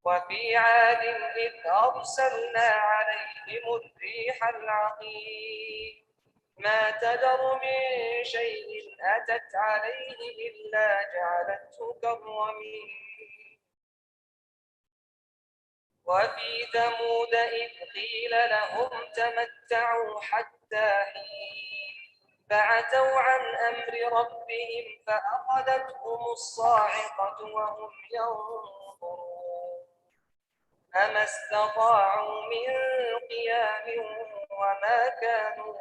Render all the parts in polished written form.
وفي عاد إذ أرسلنا عليهم الريح العقيم ما تذر من شيء أتت عليه إلا جعلته كالرميم وفي ثمود إذ قيل لهم تمتعوا حتى حين فعتوا عن أمر ربهم فأخذتهم الصاعقة وهم ينظرون فما استطاعوا من قيام وما كانوا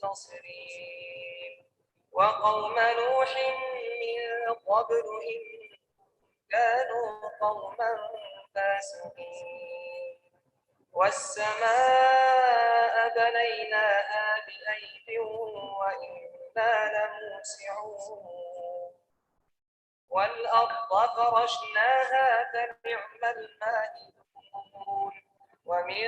منتصرين وقوم نوح من قبل إن كانوا قوما فاسقين والسماء بنيناها بأيد وإنا لموسعون والأرض فرشناها فنعم الماهدون ومن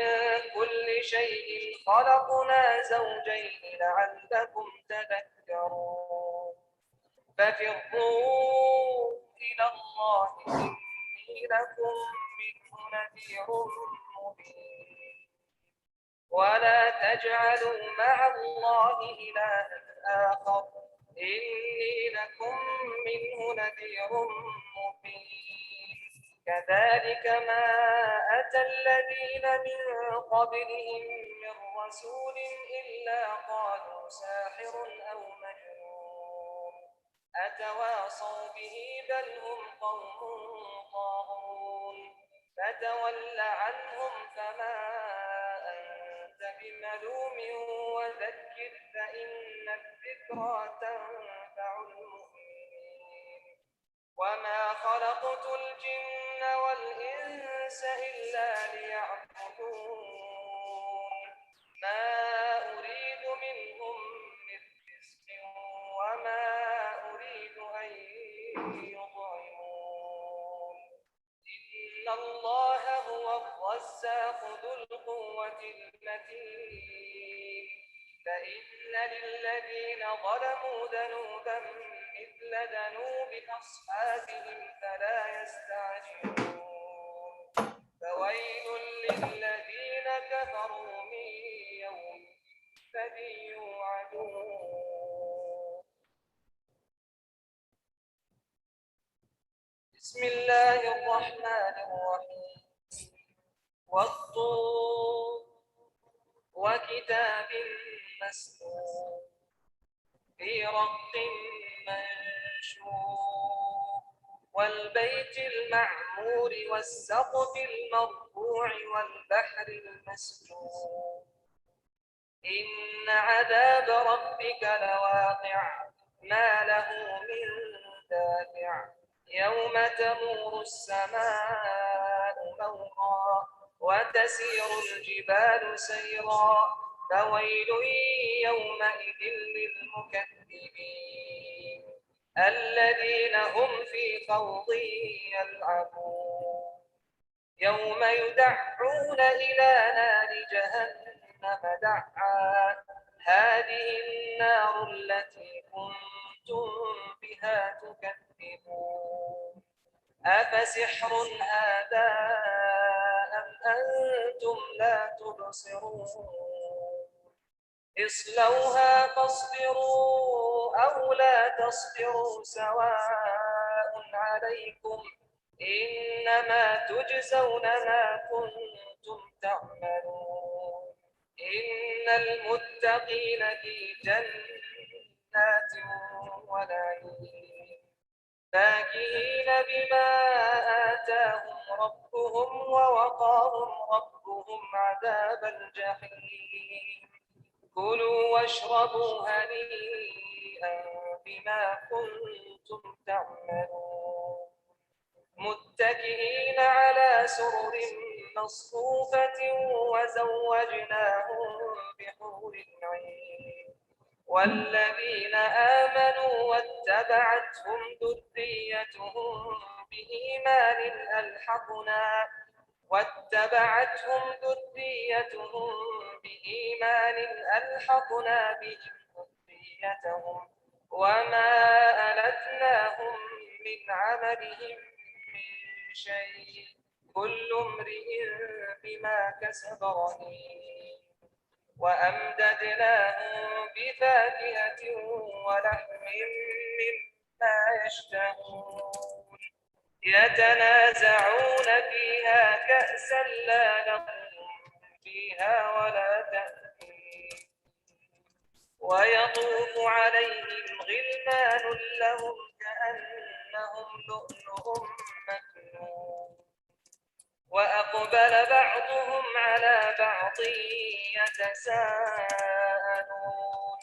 كل شيء خلقنا زوجين لعلكم تذكرون ففروا إلى الله إني لكم منه نذير مبين ولا تجعلوا مع الله إلها آخر إني لكم منه نذير مبين كذلك ما أتى الذين من قبلهم من رسول إلا قالوا ساحر أو مجنون أتواصوا به بل هم قوم طاغون فتول عنهم فما أنت بملوم وذكر فإن الذكرى تنفع المؤمنين وما خلقت الجن والإنس إلا ليعبدون ما أريد منهم من رزق وما أريد أن يطعمون إن الله هو الرزاق ذو القوة المتين فإن للذين ظلموا ذنوبا مثل ذنوب أصحابهم فلا يستعجلون فويل للذين كفروا من يوم الذي يوعدون بسم الله الرحمن الرحيم والطور وكتاب مسطور في رق منشور والبيت المعمور والسقف المرفوع والبحر المسجور إن عذاب ربك لواقع ما له من دافع يوم تمور السماء مورا وتسير الجبال سيرا فويل يومئذ للمكذبين الذين هم في خوض يلعبون يوم يدعون إلى نار جهنم دعا هذه النار التي كنتم بها تكذبون أفسحر هذا أم أنتم لا تبصرون اصلوها فاصبروا أو لا تصبروا سواء عليكم إنما تجزون ما كنتم تعملون إن المتقين في جنات ونعيم فاكهين بما آتاهم ربهم ووقاهم ربهم عذاب الجحيم كلوا واشربوا هنيئا بما كنتم تعملون متكئين على سرر مصفوفة وزوجناهم بحور عين والذين آمنوا واتبعتهم ذريتهم بإيمان ألحقنا بهم ذريتهم وما ألتناهم من عملهم من شيء كل امرئ بما كسب رهين وأمددناهم بفاكهة ولحم مما يشتهون يتنازعون فيها كأسا لا لهم فيها ولا تأثيم ويطوف عليهم غلمان لهم كأنهم لؤلؤ مكنون وأقبل بعضهم على بعض يتساءلون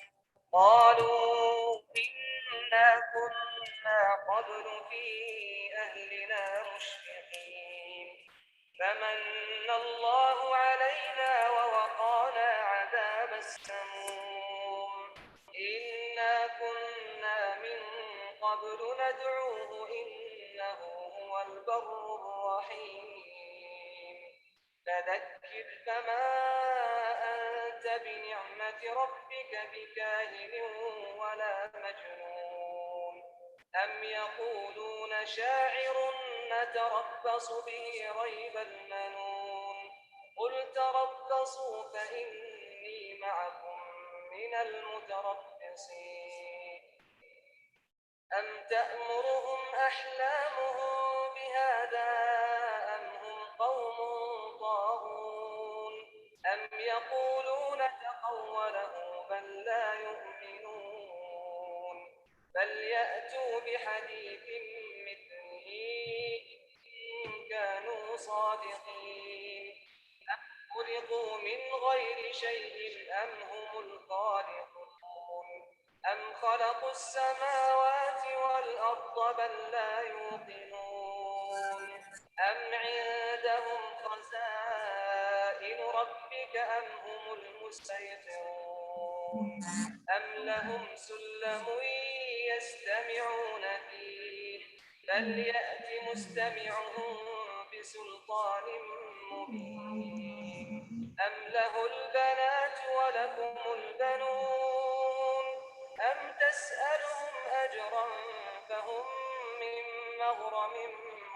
قالوا إنا كنا قبل في أهلنا مشفقين فمن الله علينا ووقانا عذاب السموم إنا كنا من قبل ندعوه إنه هو البر الرحيم فذكر فما أنت بنعمة ربك بكاهن ولا مجنون أم يقولون شاعر نتربص به ريب المنون قل تربصوا فإني معكم من المتربصين أم تأمرهم أحلامهم بهذا أم هم قوم طاغون أم يقولون تقوله بل لا يؤمنون بل يأتوا بحديث مثله إن كانوا صادقين أم خلقوا من غير شيء أم هم الخالقون أم خلقوا السماوات والأرض بل لا يوقنون أم عندهم خزائن ربك أم هم المسيطرون أم لهم سلم يستمعون فيه فليأت مستمعهم بسلطان مبين أم له البنات ولكم البنون أم تسألهم أجرا فهم من مغرم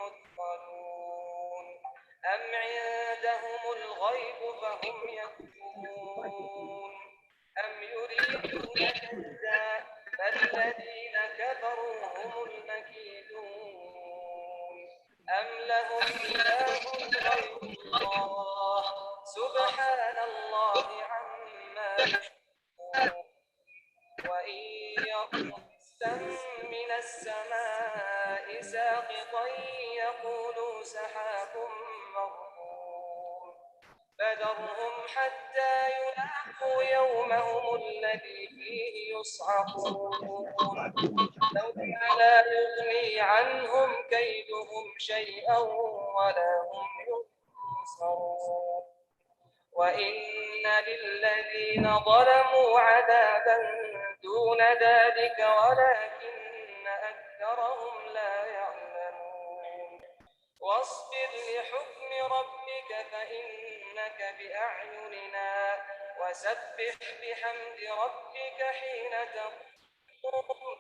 مثقلون أم عندهم الغيب فهم يكتبون أم يريدون كيدا فالذين كفروا هم المكيدون أم لهم إله غير الله سبحان الله عما يشركون وإن يروا من السماء ساقطا يقولوا سحاب مركون فذرهم حتى يلاقوا يومهم الذي فيه يصعقون لا يغني عنهم كيدهم شيئا ولا هم ينصرون وإن للذين ظلموا عذابا دون ذلك ولكن أكثرهم لا يعلمون واصبر لحكم ربك فإنك بأعيننا وسبح بحمد ربك حين تقوم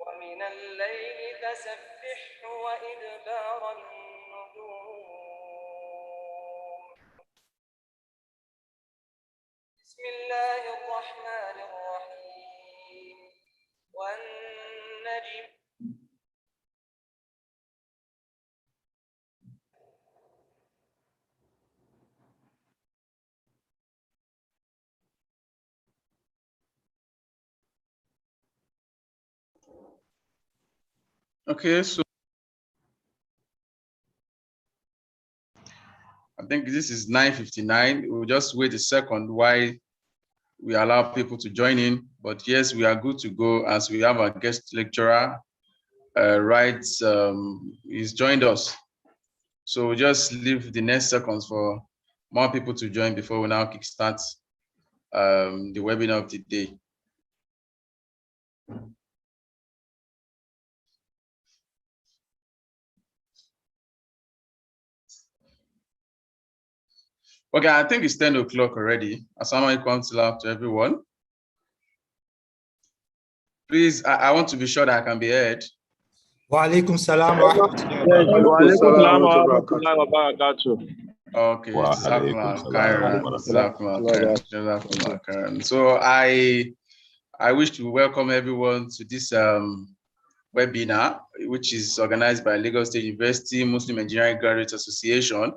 ومن الليل فسبحه وإدبار النجوم بسم الله الرحمن الرحيم والنجم Okay, so I think this is 9:59. We'll just wait a second while we allow people to join in. But yes, we are good to go as we have our guest lecturer, he's joined us. So we'll just leave the next seconds for more people to join before we now kickstart the webinar of the day. Okay, I think it's 10 o'clock already. Assalamu alaikum to everyone. Please, I want to be sure that I can be heard. Walaikum salam wa rahmatullahi wa Yes, barakatuh. wa alaikum salam wa Warahmatullahi rahmatullahi wa barakatuh. Okay, Wa alaikum Jazakumullah salam wa khairan, barakatuh. Jazakumullah khairan, Jazakumullah khairan. So I wish to welcome everyone to this webinar, which is organized by Lagos State University Muslim Engineering Graduates Association.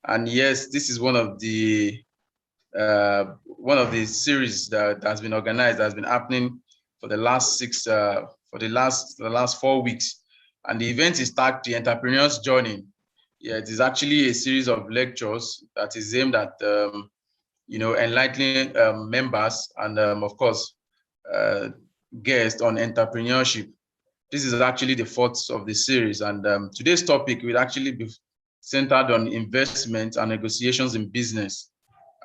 And yes, this is one of the series that has been organized, that has been happening for the last the last 4 weeks. And the event is tagged the Entrepreneur's Journey. Yeah, it is actually a series of lectures that is aimed at enlightening members and of course guests on entrepreneurship. This is actually the fourth of the series, and today's topic will actually be centered on investment and negotiations in business.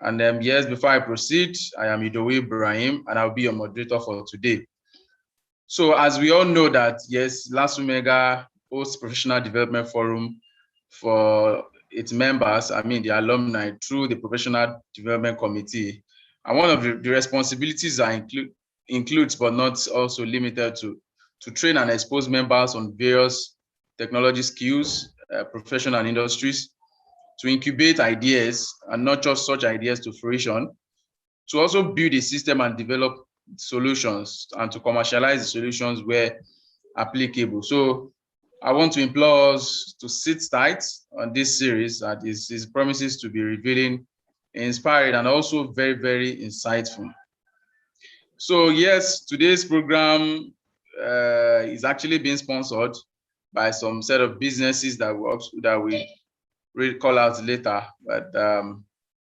And yes, before I proceed, I am Idowu Ibrahim, and I'll be your moderator for today. So as we all know that, yes, LASU Mega hosts Professional Development Forum for its members, the alumni, through the Professional Development Committee. And one of the responsibilities includes, but not also limited to train and expose members on various technology skills, profession and industries, to incubate ideas and nurture such ideas to fruition, to also build a system and develop solutions, and to commercialize the solutions where applicable. So I want to implore us to sit tight on this series that is promises to be revealing, inspiring, and also very, very insightful. So yes, today's program is actually being sponsored by some set of businesses that we will call out later, but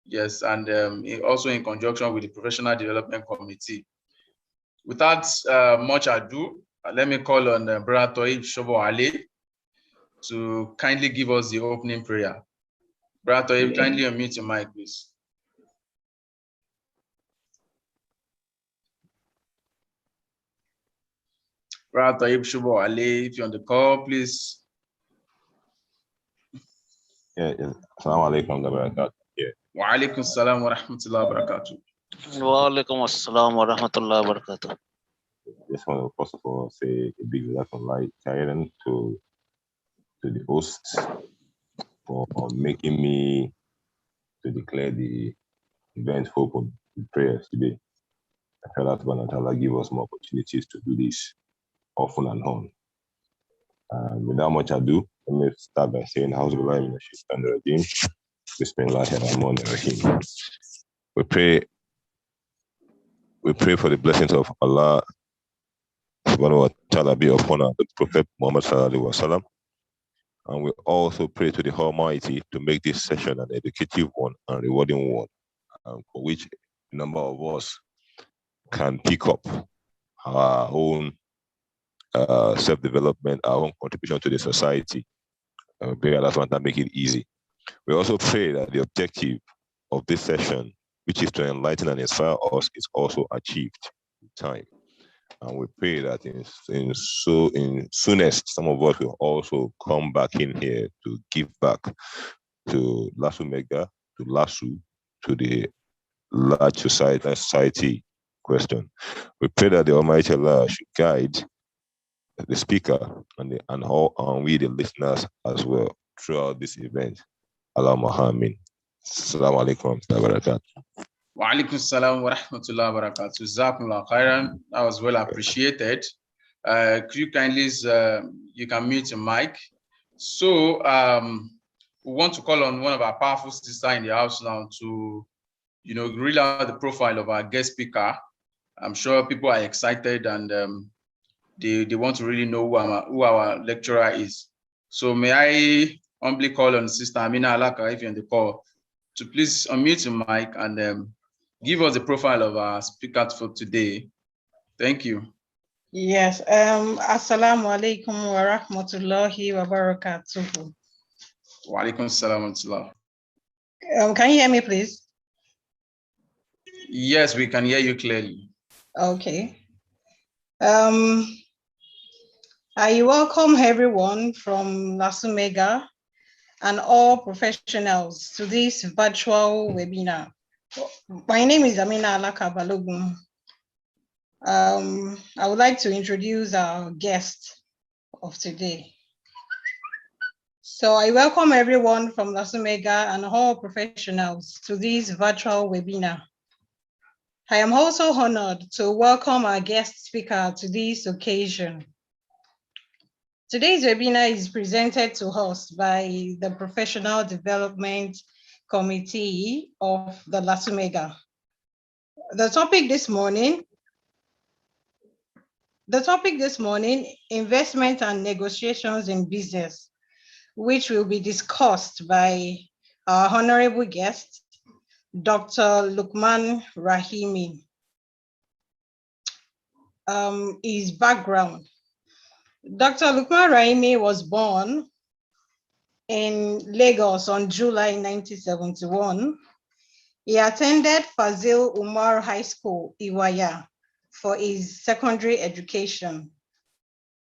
yes, and also in conjunction with the Professional Development Committee. Without much ado, let me call on Brother Toib Shobowale to kindly give us the opening prayer. Brother Toib, kindly unmute your mic, please. Brother Toib Shobowale, if you're on the call, please. Yeah. Assalamu alaikum wa barakatuh. Yeah. Wa alaikum salam wa rahmatullahi wa barakatuh. Wa alaikum assalam wa rahmatullahi wa barakatuh. Just want to first of all say a big light Karen to the hosts for making me to declare the event open with prayers today. I feel that one Allah give us more opportunities to do this often and on. Without much ado, let me start by saying, Bismillahirrahmanirrahim. We pray for the blessings of Allah subhanahu wa ta'ala be upon the Prophet Muhammad sallallahu alaihi wasallam. And we also pray to the Almighty to make this session an educative one and rewarding one, for which a number of us can pick up our own self-development, our own contribution to the society. And we pray Allah subhanahu wa ta'ala make it easy. We also pray that the objective of this session, which is to enlighten and inspire us, is also achieved in time. And we pray that in soonest, some of us will also come back in here to give back to LASU Mega, to LASU, to the large society question. We pray that the Almighty Allah should guide the speaker and we, the listeners, as well throughout this event. Allahumma ameen. Assalamu alaikum wa barakatuh. Wa alaikum salam wa rahmatullahi wa barakatuh. Jazakumullah khairan. That was well appreciated. Could you kindly, you can mute your mic. So we want to call on one of our powerful sisters in the house now to, read out the profile of our guest speaker. I'm sure people are excited and they want to really know who our lecturer is. So may I humbly call on Sister Amina Alaka, if you're on the call, to please unmute your mic and give us the profile of our speaker for today. Thank you. Yes. Assalamu alaikum wa rahmatullahi wa barakatuh. Wa alaikum salam wa rahmatullah. Can you hear me, please? Yes, we can hear you clearly. Okay. I welcome everyone from LASU Mega and all professionals to this virtual webinar. My name is Amina Alaka Balogun. I would like to introduce our guest, of today. So I welcome everyone from LASUMEGA and all professionals to this virtual webinar. I am also honored to welcome our guest speaker to this occasion. Today's webinar is presented to us by the Professional Development Committee of the LASUMEGA. The topic this morning, investment and negotiations in business, which will be discussed by our honorable guest, Dr. Luqman Rahimi. His background. Dr. Luqman Rahimi was born in Lagos on July 1971. He attended Fazil Umar High School, Iwaya, for his secondary education.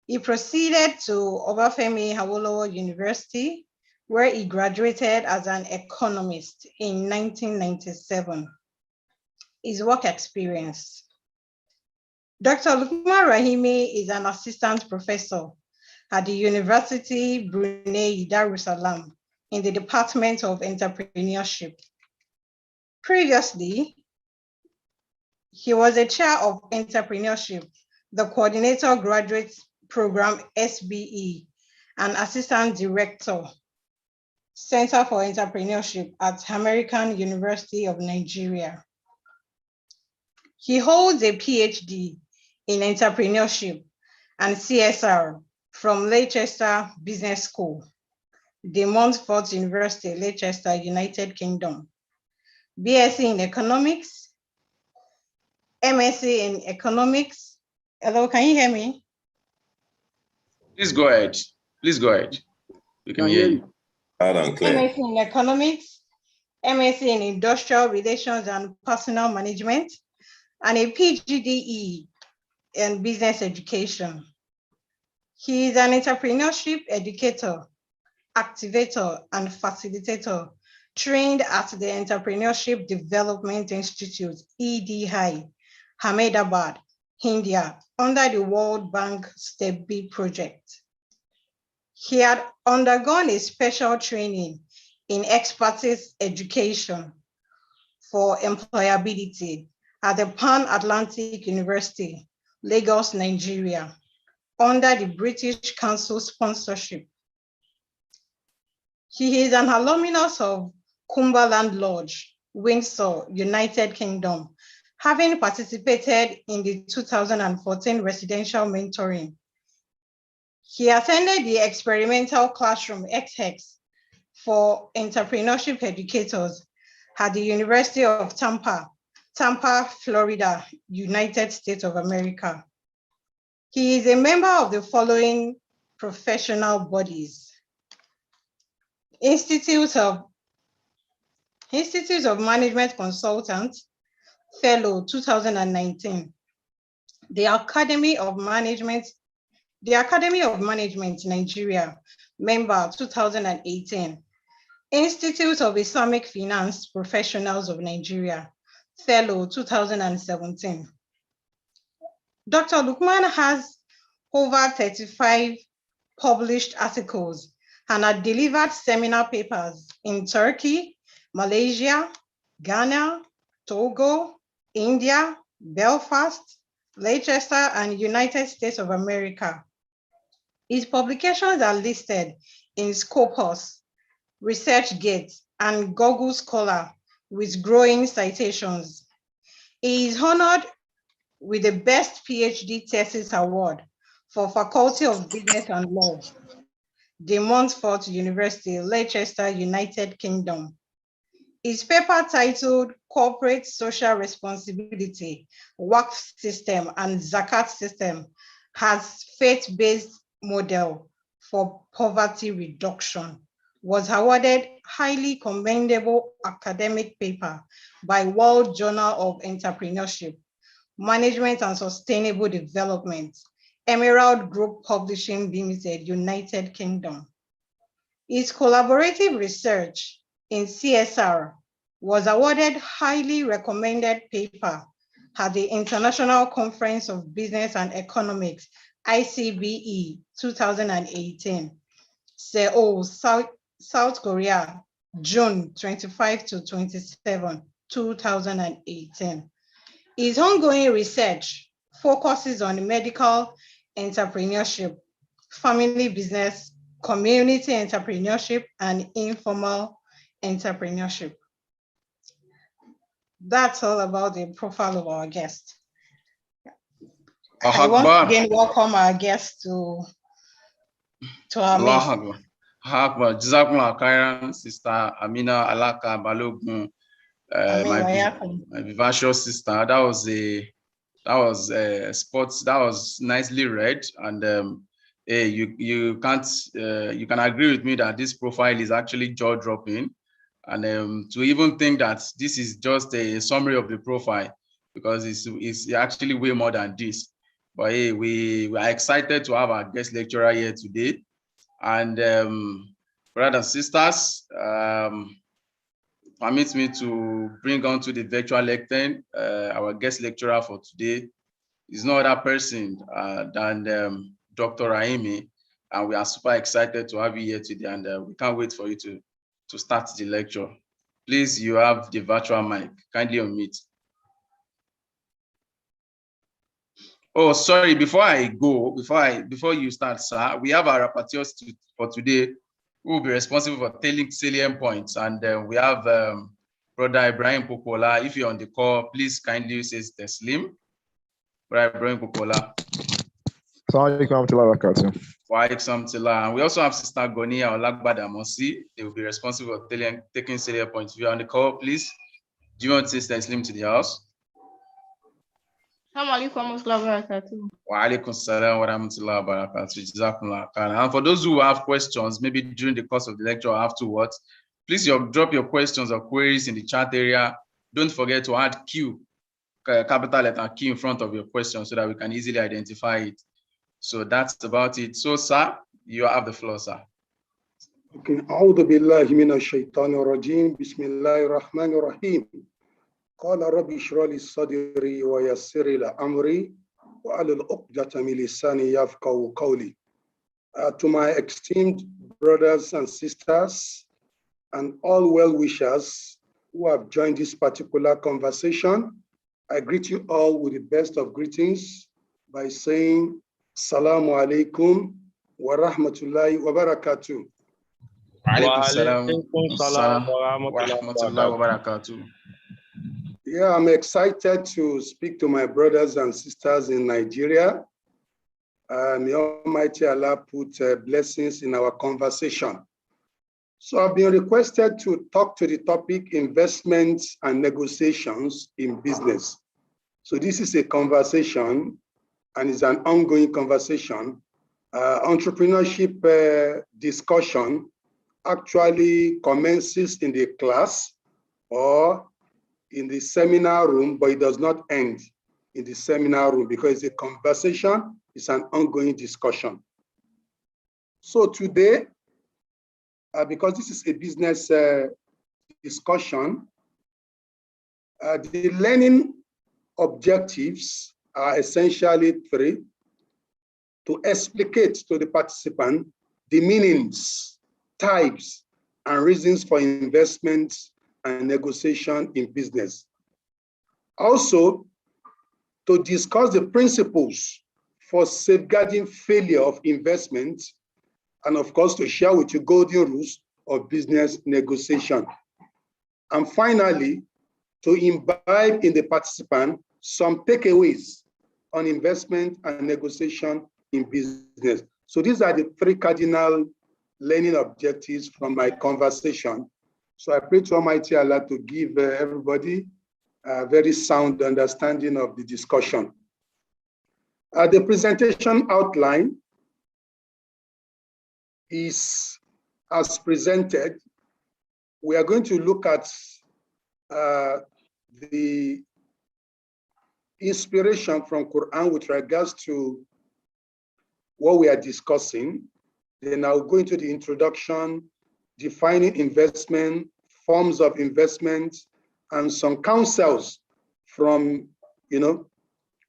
He proceeded to Obafemi Awolowo University, where he graduated as an economist in 1997. His work experience. Dr. Luqman Rahimi is an assistant professor at the University Brunei Darussalam in the Department of Entrepreneurship. Previously, he was a chair of entrepreneurship, the coordinator graduate program SBE, and assistant director, Center for Entrepreneurship at American University of Nigeria. He holds a PhD in entrepreneurship and CSR from Leicester Business School, De Montfort University, Leicester, United Kingdom. BSc in economics, MSc in economics. Hello, can you hear me? Please go ahead. Please go ahead. We can hear you. Loud and clear. MSc in economics, MSc in industrial relations and personal management, and a PGDE in business education. He is an entrepreneurship educator, activator, and facilitator trained at the Entrepreneurship Development Institute, EDI, Ahmedabad, India, under the World Bank Step B project. He had undergone a special training in expertise education for employability at the Pan-Atlantic University, Lagos, Nigeria, under the British Council sponsorship. He is an alumnus of Cumberland Lodge, Windsor, United Kingdom, having participated in the 2014 residential mentoring. He attended the experimental classroom XX for entrepreneurship educators at the University of Tampa, Florida, United States of America. He is a member of the following professional bodies: Institute of Management Consultants, Fellow 2019, the Academy of Management Nigeria, member 2018, Institute of Islamic Finance Professionals of Nigeria, Fellow 2017. Dr. Luqman has over 35 published articles and had delivered seminar papers in Turkey, Malaysia, Ghana, Togo, India, Belfast, Leicester, and United States of America. His publications are listed in Scopus, ResearchGate, and Google Scholar with growing citations. He is honored with the Best PhD Thesis Award for Faculty of Business and Law, De Montfort University, Leicester, United Kingdom. His paper titled Corporate Social Responsibility, Waqf System and Zakat System has faith-based model for poverty reduction was awarded highly commendable academic paper by World Journal of Entrepreneurship, Management and Sustainable Development, Emerald Group Publishing Limited, United Kingdom. His collaborative research in CSR was awarded highly recommended paper at the International Conference of Business and Economics, ICBE 2018. Seoul, South Korea, June 25 to 27, 2018. His ongoing research focuses on medical entrepreneurship, family business, community entrepreneurship, and informal entrepreneurship. That's all about the profile of our guest. I once again welcome our guest to our meeting. Jazakumullah khairan, Sister Amina Alaka Balogun, my vivacious sister. That was sports. That was nicely read, and you can agree with me that this profile is actually jaw-dropping, and to even think that this is just a summary of the profile, because it's actually way more than this. But hey, we are excited to have our guest lecturer here today. And brothers and sisters, permit me to bring on to the virtual lectern our guest lecturer for today. Is no other person than Dr. Rahimi, and we are super excited to have you here today, and we can't wait for you to start the lecture. Please, you have the virtual mic. Kindly unmute. Oh, sorry, before I go, before you start, sir, we have our rapporteurs for today who will be responsible for telling salient points. And we have Brother Ibrahim Popola. If you're on the call, please kindly say Teslim. Brother Ibrahim Popola. And we also have Sister Gonia Olagbada Mosi. They will be responsible for taking salient points. If you're on the call, please, do you want to say Teslim to the house? And for those who have questions, maybe during the course of the lecture or afterwards, please drop your questions or queries in the chat area. Don't forget to add Q, capital letter Q in front of your question so that we can easily identify it. So that's about it. So, sir, you have the floor, sir. Okay. أعوذ بالله من الشيطان الرجيم. بسم الله الرحمن الرحيم. قال ربي اشرح لي صدري ويسر لي امري واحلل عقدة من لساني يفقهوا قولي. To my esteemed brothers and sisters and all well-wishers who have joined this particular conversation, I greet you all with the best of greetings by saying Assalamu alaikum wa rahmatullahi wa barakatuh. Wa alaikum salam wa rahmatullahi wa barakatuh. Yeah, I'm excited to speak to my brothers and sisters in Nigeria. May Almighty Allah put blessings in our conversation. So I've been requested to talk to the topic investments and negotiations in business. So this is a conversation, and it's an ongoing conversation. Entrepreneurship discussion actually commences in the class or in the seminar room, but it does not end in the seminar room because it's a conversation, it's an ongoing discussion. So today, because this is a business discussion, the learning objectives are essentially three: to explicate to the participant the meanings, types, and reasons for investments and negotiation in business. Also, to discuss the principles for safeguarding failure of investment, and of course, to share with you golden rules of business negotiation. And finally, to imbibe in the participant some takeaways on investment and negotiation in business. So these are the three cardinal learning objectives from my conversation. So I pray to Almighty Allah to give everybody a very sound understanding of the discussion. The presentation outline is as presented. We are going to look at the inspiration from Quran with regards to what we are discussing. Then I'll go into the introduction, defining investment, forms of investment, and some counsels from,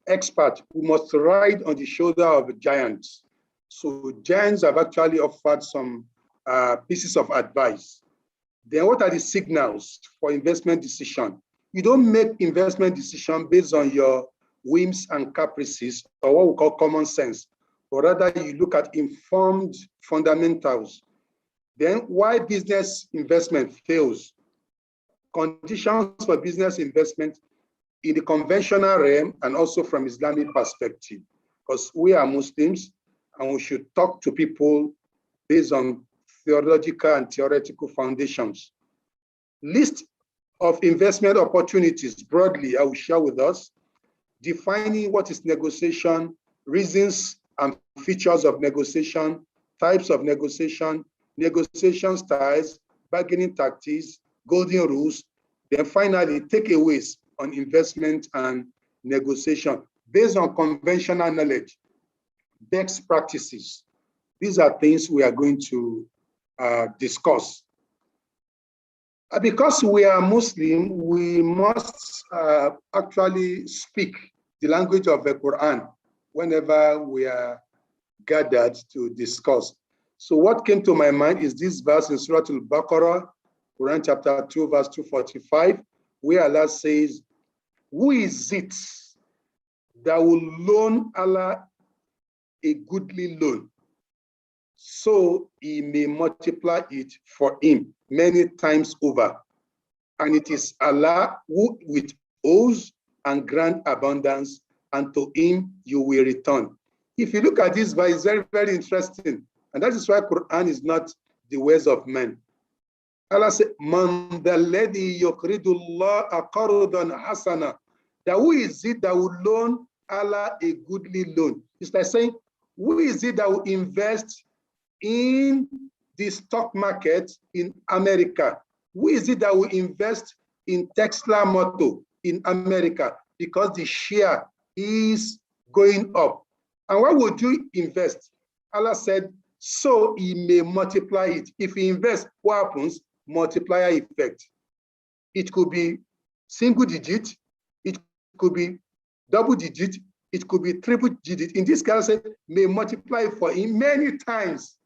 expert, we must ride on the shoulder of giants. So giants have actually offered some pieces of advice. Then what are the signals for investment decision? You don't make investment decision based on your whims and caprices or what we call common sense, but rather you look at informed fundamentals. Then why business investment fails. Conditions for business investment in the conventional realm and also from Islamic perspective, because we are Muslims and we should talk to people based on theological and theoretical foundations. List of investment opportunities broadly, I will share with us, defining what is negotiation, reasons and features of negotiation, types of negotiation, negotiation styles, bargaining tactics, golden rules, then finally takeaways on investment and negotiation based on conventional knowledge, best practices. These are things we are going to discuss. Because we are Muslim, we must actually speak the language of the Quran whenever we are gathered to discuss. So what came to my mind is this verse in Surah Al-Baqarah, Quran chapter 2, verse 245, where Allah says, who is it that will loan Allah a goodly loan, so he may multiply it for him many times over? And it is Allah who withholds and grant abundance, and to him you will return. If you look at this verse, it's very, very interesting. And that is why Quran is not the ways of men. Allah said, Man dalladhi yuqridullah qardan hasana. That who is it that will loan Allah a goodly loan? It's like saying, who is it that will invest in the stock market in America? Who is it that will invest in Tesla Motor in America? Because the share is going up. And why would you invest? Allah said, so he may multiply it. If he invests, what happens? Multiplier effect. It could be single digit, it could be double digit, it could be triple digit. In this case, may multiply for him many times.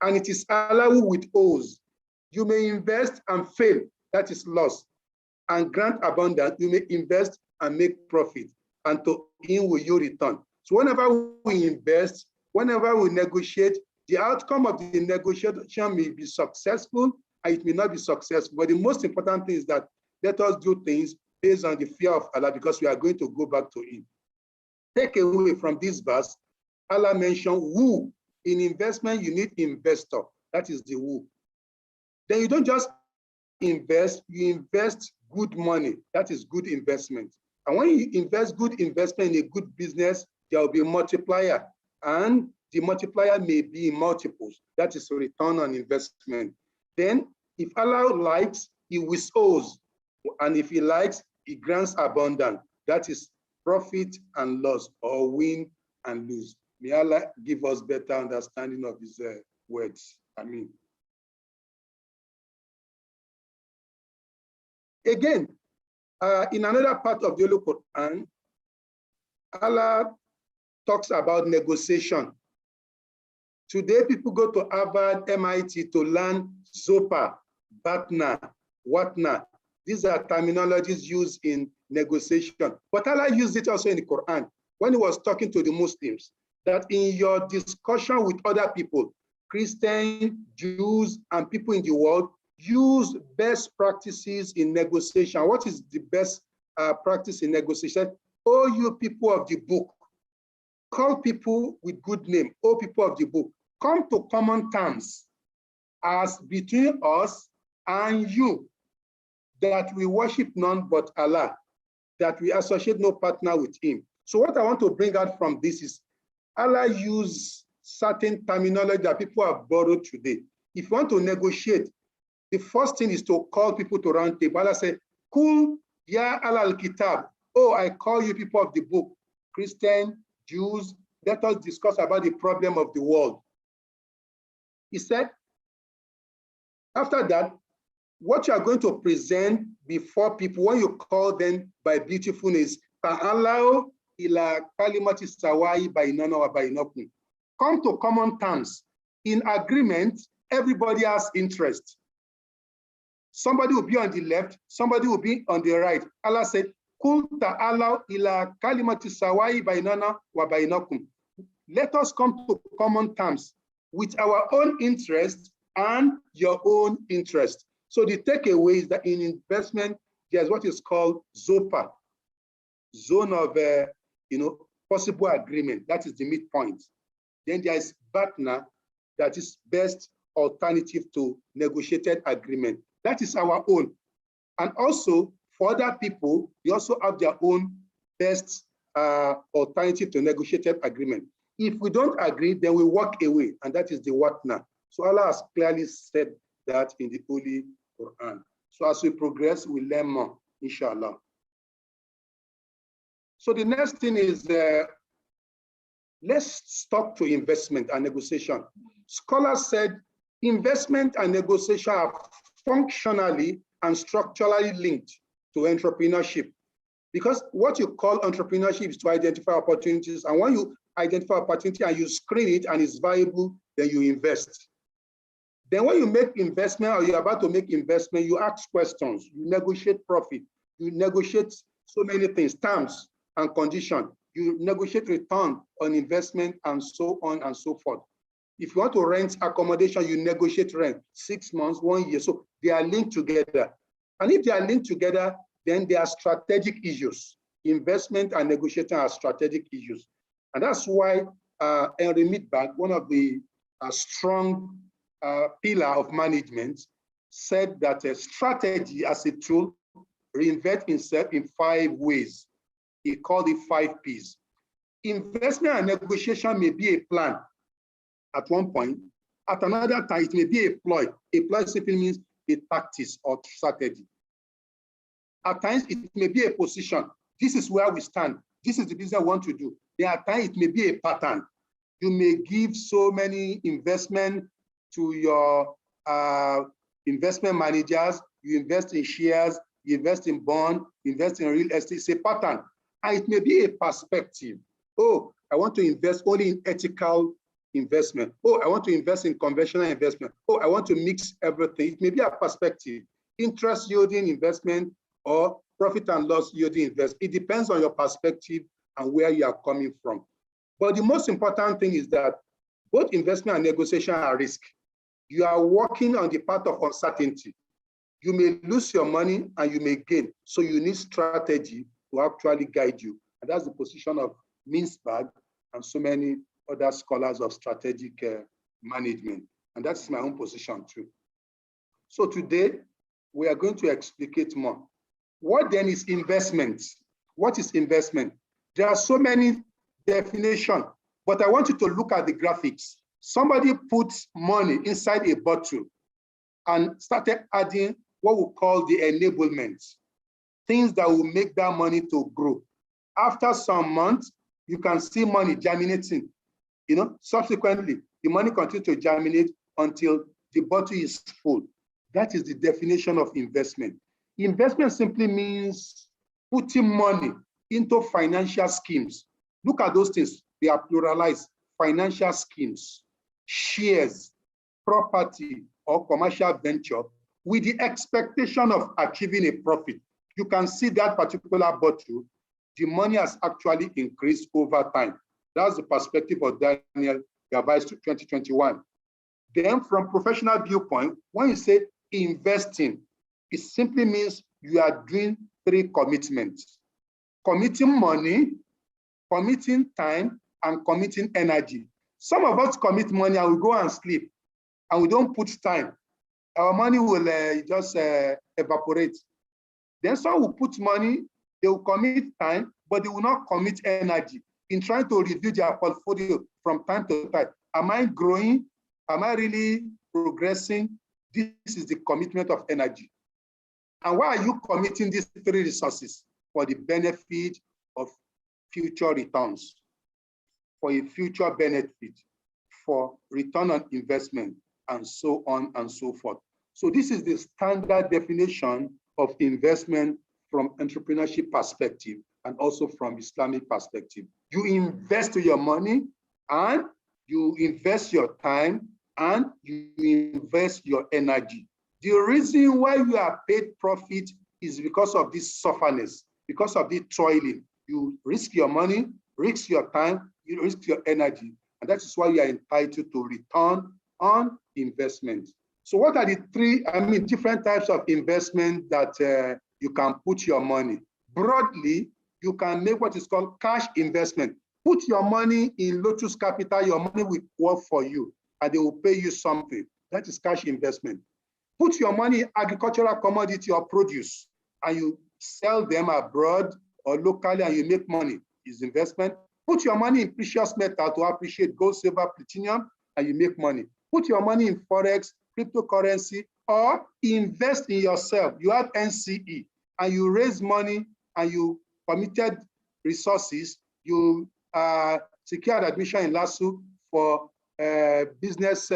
And it is Allah who withholds. You may invest and fail, that is loss. And grant abundance, you may invest and make profit. And to him will you return. So whenever we invest, whenever we negotiate, the outcome of the negotiation may be successful and it may not be successful. But the most important thing is that let us do things based on the fear of Allah, because we are going to go back to him. Take away from this verse, Allah mentioned who. In investment, you need investor. That is the who. Then you don't just invest, you invest good money. That is good investment. And when you invest good investment in a good business, there will be a multiplier. And the multiplier may be in multiples. That is a return on investment. Then if Allah likes, he withholds. And if he likes, he grants abundance. That is profit and loss, or win and lose. May Allah give us better understanding of these words. Amen. Again, in another part of the Holy Quran, Allah talks about negotiation. Today, people go to Harvard, MIT to learn ZOPA, BATNA, WATNA. These are terminologies used in negotiation. But Allah used it also in the Quran when he was talking to the Muslims, that in your discussion with other people, Christians, Jews, and people in the world, use best practices in negotiation. What is the best practice in negotiation? Oh, you people of the book, call people with good name. Oh, people of the book, come to common terms as between us and you, that we worship none but Allah, that we associate no partner with him. So what I want to bring out from this is Allah used certain terminology that people have borrowed today. If you want to negotiate, the first thing is to call people to round table. Allah said, Kul ya al kitab. Oh, I call you people of the book, Christian, Jews, let us discuss about the problem of the world. He said, after that, what you are going to present before people, when you call them by beautifulness, ta'alaw ila kalimati sawai bainana wa bainakum. Come to common terms. In agreement, everybody has interest. Somebody will be on the left, somebody will be on the right. Allah said, Kul ta'ala ila kalimati sawai bainana wa bainakum. Let us come to common terms with our own interest and your own interest. So the takeaway is that in investment, there's what is called ZOPA, zone of possible agreement. That is the midpoint. Then there is BATNA, that is best alternative to negotiated agreement. That is our own. And also for other people, they also have their own best alternative to negotiated agreement. If we don't agree, then we walk away, and that is the WATNA. So Allah has clearly said that in the Holy Quran. So as we progress, we learn more, inshallah. So the next thing is, let's talk to investment and negotiation. Scholars said investment and negotiation are functionally and structurally linked to entrepreneurship. Because what you call entrepreneurship is to identify opportunities, and when you identify opportunity and you screen it and it's viable, then you invest. Then when you make investment or you're about to make investment, you ask questions, you negotiate profit, you negotiate so many things, terms and conditions, you negotiate return on investment and so on and so forth. If you want to rent accommodation, you negotiate rent, 6 months, 1 year. So they are linked together. And if they are linked together, then there are strategic issues. Investment and negotiation are strategic issues. And that's why Henry Midbag, one of the strong pillar of management, said that a strategy as a tool reinvent itself in 5 ways. He called it 5 P's. Investment and negotiation may be a plan at one point. At another time, it may be a ploy. A ploy simply means a tactics or strategy. At times, it may be a position. This is where we stand. This is the business I want to do. There are times it may be a pattern. You may give so many investment to your investment managers. You invest in shares, you invest in bond, you invest in real estate. It's a pattern. And it may be a perspective. Oh, I want to invest only in ethical investment. Oh, I want to invest in conventional investment. Oh, I want to mix everything. It may be a perspective. Interest yielding investment or profit and loss yielding investment. It depends on your perspective and where you are coming from. But the most important thing is that both investment and negotiation are risk. You are working on the path of uncertainty. You may lose your money and you may gain. So you need strategy to actually guide you. And that's the position of Mintzberg and so many other scholars of strategic management. And that's my own position too. So today, we are going to explicate more. What then is investment? What is investment? There are so many definitions, but I want you to look at the graphics. Somebody puts money inside a bottle and started adding what we call the enablement, things that will make that money to grow. After some months, you can see money germinating. Subsequently, the money continues to germinate until the bottle is full. That is the definition of investment. Investment simply means putting money into financial schemes. Look at those things. They are pluralized. Financial schemes, shares, property, or commercial venture with the expectation of achieving a profit. You can see that particular bottle, the money has actually increased over time. That's the perspective of Daniel Gabais 2021. Then from professional viewpoint, when you say investing, it simply means you are doing 3 commitments: committing money, committing time, and committing energy. Some of us commit money and we go and sleep, and we don't put time. Our money will just evaporate. Then some will put money, they will commit time, but they will not commit energy in trying to review their portfolio from time to time. Am I growing? Am I really progressing? This is the commitment of energy. And why are you committing these 3 resources? For the benefit of future returns, for a future benefit, for return on investment, and so on and so forth. So this is the standard definition of investment from entrepreneurship perspective. and also from Islamic perspective. You invest your money and you invest your time and you invest your energy. The reason why you are paid profit is because of this sufferness, because of the toiling. You risk your money, risk your time, you risk your energy, and that is why you are entitled to return on investment. So what are the different types of investment that you can put your money? Broadly, you can make what is called cash investment. Put your money in Lotus Capital, your money will work for you, and they will pay you something. That is cash investment. Put your money in agricultural commodity or produce, and you sell them abroad or locally, and you make money, is investment. Put your money in precious metal to appreciate gold, silver, platinum, and you make money. Put your money in Forex, cryptocurrency, or invest in yourself. You have NCE, and you raise money, and you committed resources, you secured admission in LASU for business,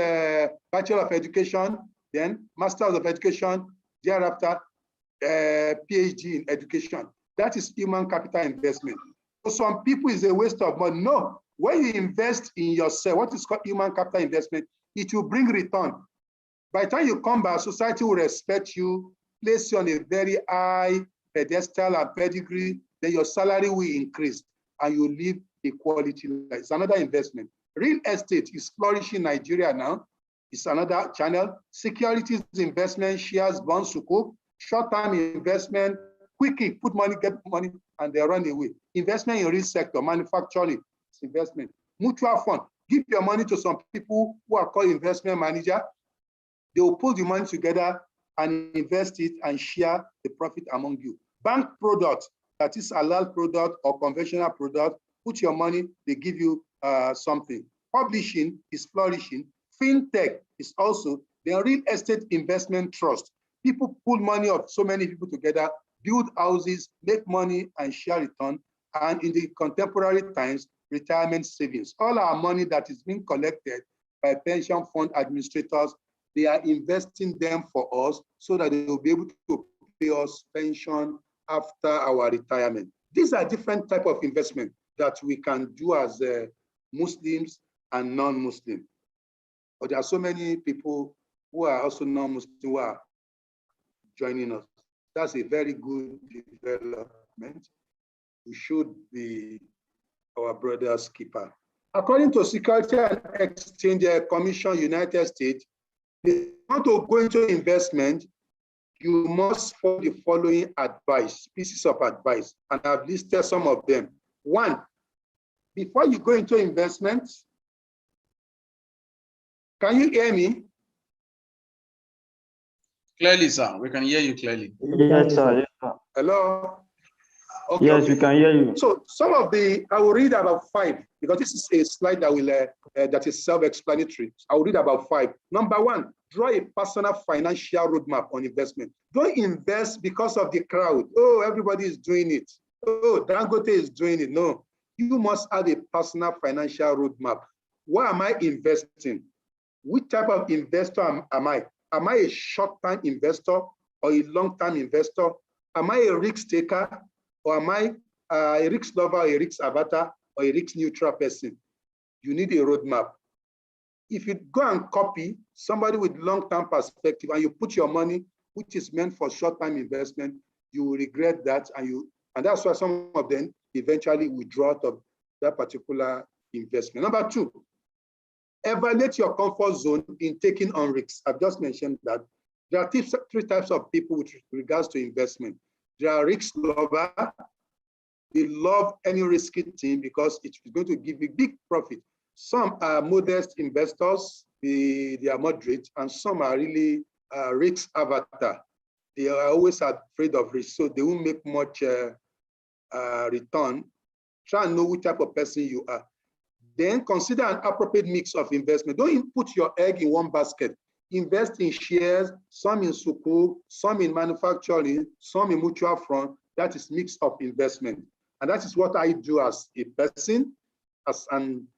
Bachelor of Education, then Masters of Education, thereafter PhD in education. That is human capital investment. For some people, it's a waste of money. No, when you invest in yourself, what is called human capital investment, it will bring return. By the time you come back, society will respect you, place you on a very high pedestal and pedigree, then your salary will increase and you live a quality life. It's another investment. Real estate is flourishing in Nigeria now. It's another channel. Securities investment, shares, bonds, sukuk, short-term investment, quickly put money, get money, and they run away. Investment in real sector, manufacturing, it's investment. Mutual fund, give your money to some people who are called investment manager. They will pull the money together and invest it and share the profit among you. Bank product, that is halal product or conventional product, put your money, they give you something. Publishing is flourishing. Fintech is also the real estate investment trust. People pull money of so many people together, build houses, make money and share return. And in the contemporary times, retirement savings. All our money that is being collected by pension fund administrators, they are investing them for us so that they will be able to pay us pension after our retirement. These are different types of investment that we can do as Muslims and non-Muslim. But there are so many people who are also non-Muslim who are joining us. That's a very good development. We should be our brother's keeper. According to Security and Exchange Commission, United States, if you want to go into investment, you must follow the following pieces of advice, and I've listed some of them. One, before you go into investment, can you hear me? Clearly, sir. We can hear you clearly. Yes, sir. Yes, sir. Hello? Okay, Yes, we can hear you. So some of I will read about 5, because this is a slide that will that is self-explanatory. I will read about 5. Number 1, draw a personal financial roadmap on investment. Don't invest because of the crowd. Oh, everybody is doing it. Oh, Dangote is doing it. No, you must have a personal financial roadmap. Why am I investing? Which type of investor am I? Am I a short-term investor or a long-term investor? Am I a risk taker? Or am I a risk lover, a risk avatar, or a risk neutral person? You need a roadmap. If you go and copy somebody with long-term perspective and you put your money, which is meant for short-term investment, you will regret that, and that's why some of them eventually withdraw out of that particular investment. Number 2, evaluate your comfort zone in taking on risks. I've just mentioned that. There are 3 types of people with regards to investment. They are risk lover. They love any risky thing because it's going to give you big profit. Some are modest investors, they are moderate, and some are really risk avatar. They are always afraid of risk, so they won't make much return. Try and know which type of person you are. Then consider an appropriate mix of investment. Don't put your egg in one basket. Invest in shares, some in sukuk, some in manufacturing, some in mutual fund. That is mix of investment. And that is what I do as a person, as an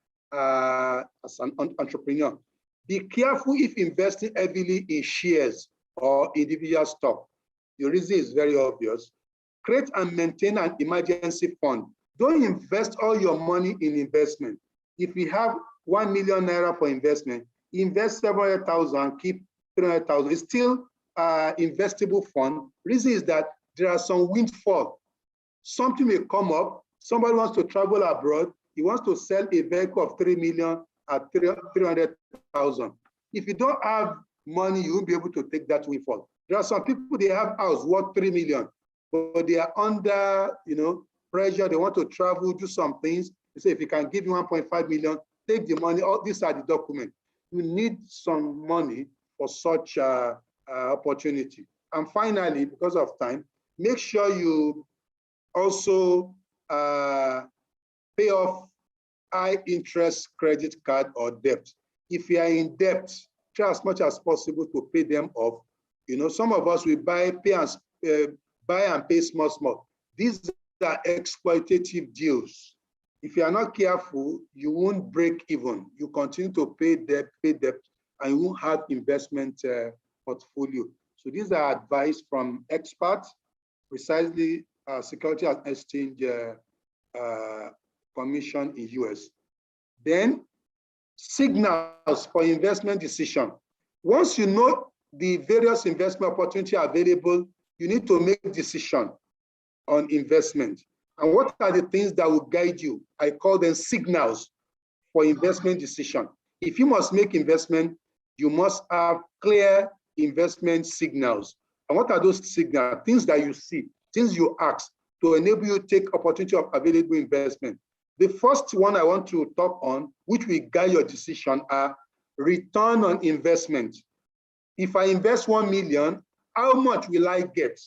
entrepreneur. Be careful if investing heavily in shares or individual stock. The reason is very obvious. create and maintain an emergency fund. Don't invest all your money in investment. If you have 1 million naira for investment, invest 700,000, keep 300,000. It's still investable fund. Reason is that there are some windfall. Something may come up. Somebody wants to travel abroad. He wants to sell a vehicle of 3 million at 300,000. If you don't have money, you won't be able to take that windfall. There are some people, they have house worth 3 million, but they are under, pressure. They want to travel, do some things. They say, if you can give me 1.5 million, take the money. All these are the documents. You need some money for such opportunity. And finally, because of time, make sure you also pay off high interest credit card or debt. If you are in debt, try as much as possible to pay them off. Some of us will buy and pay small. These are exploitative deals. If you are not careful, you won't break even. You continue to pay debt, and you won't have investment portfolio. So these are advice from experts, precisely Security and Exchange Commission in US. Then signals for investment decision. Once you know the various investment opportunities available, you need to make decision on investment. And what are the things that will guide you? I call them signals for investment decision. If you must make investment, you must have clear investment signals. And what are those signals? Things that you see, things you ask to enable you to take opportunity of available investment. The first one I want to talk on, which will guide your decision, are return on investment. If I invest 1 million, how much will I get?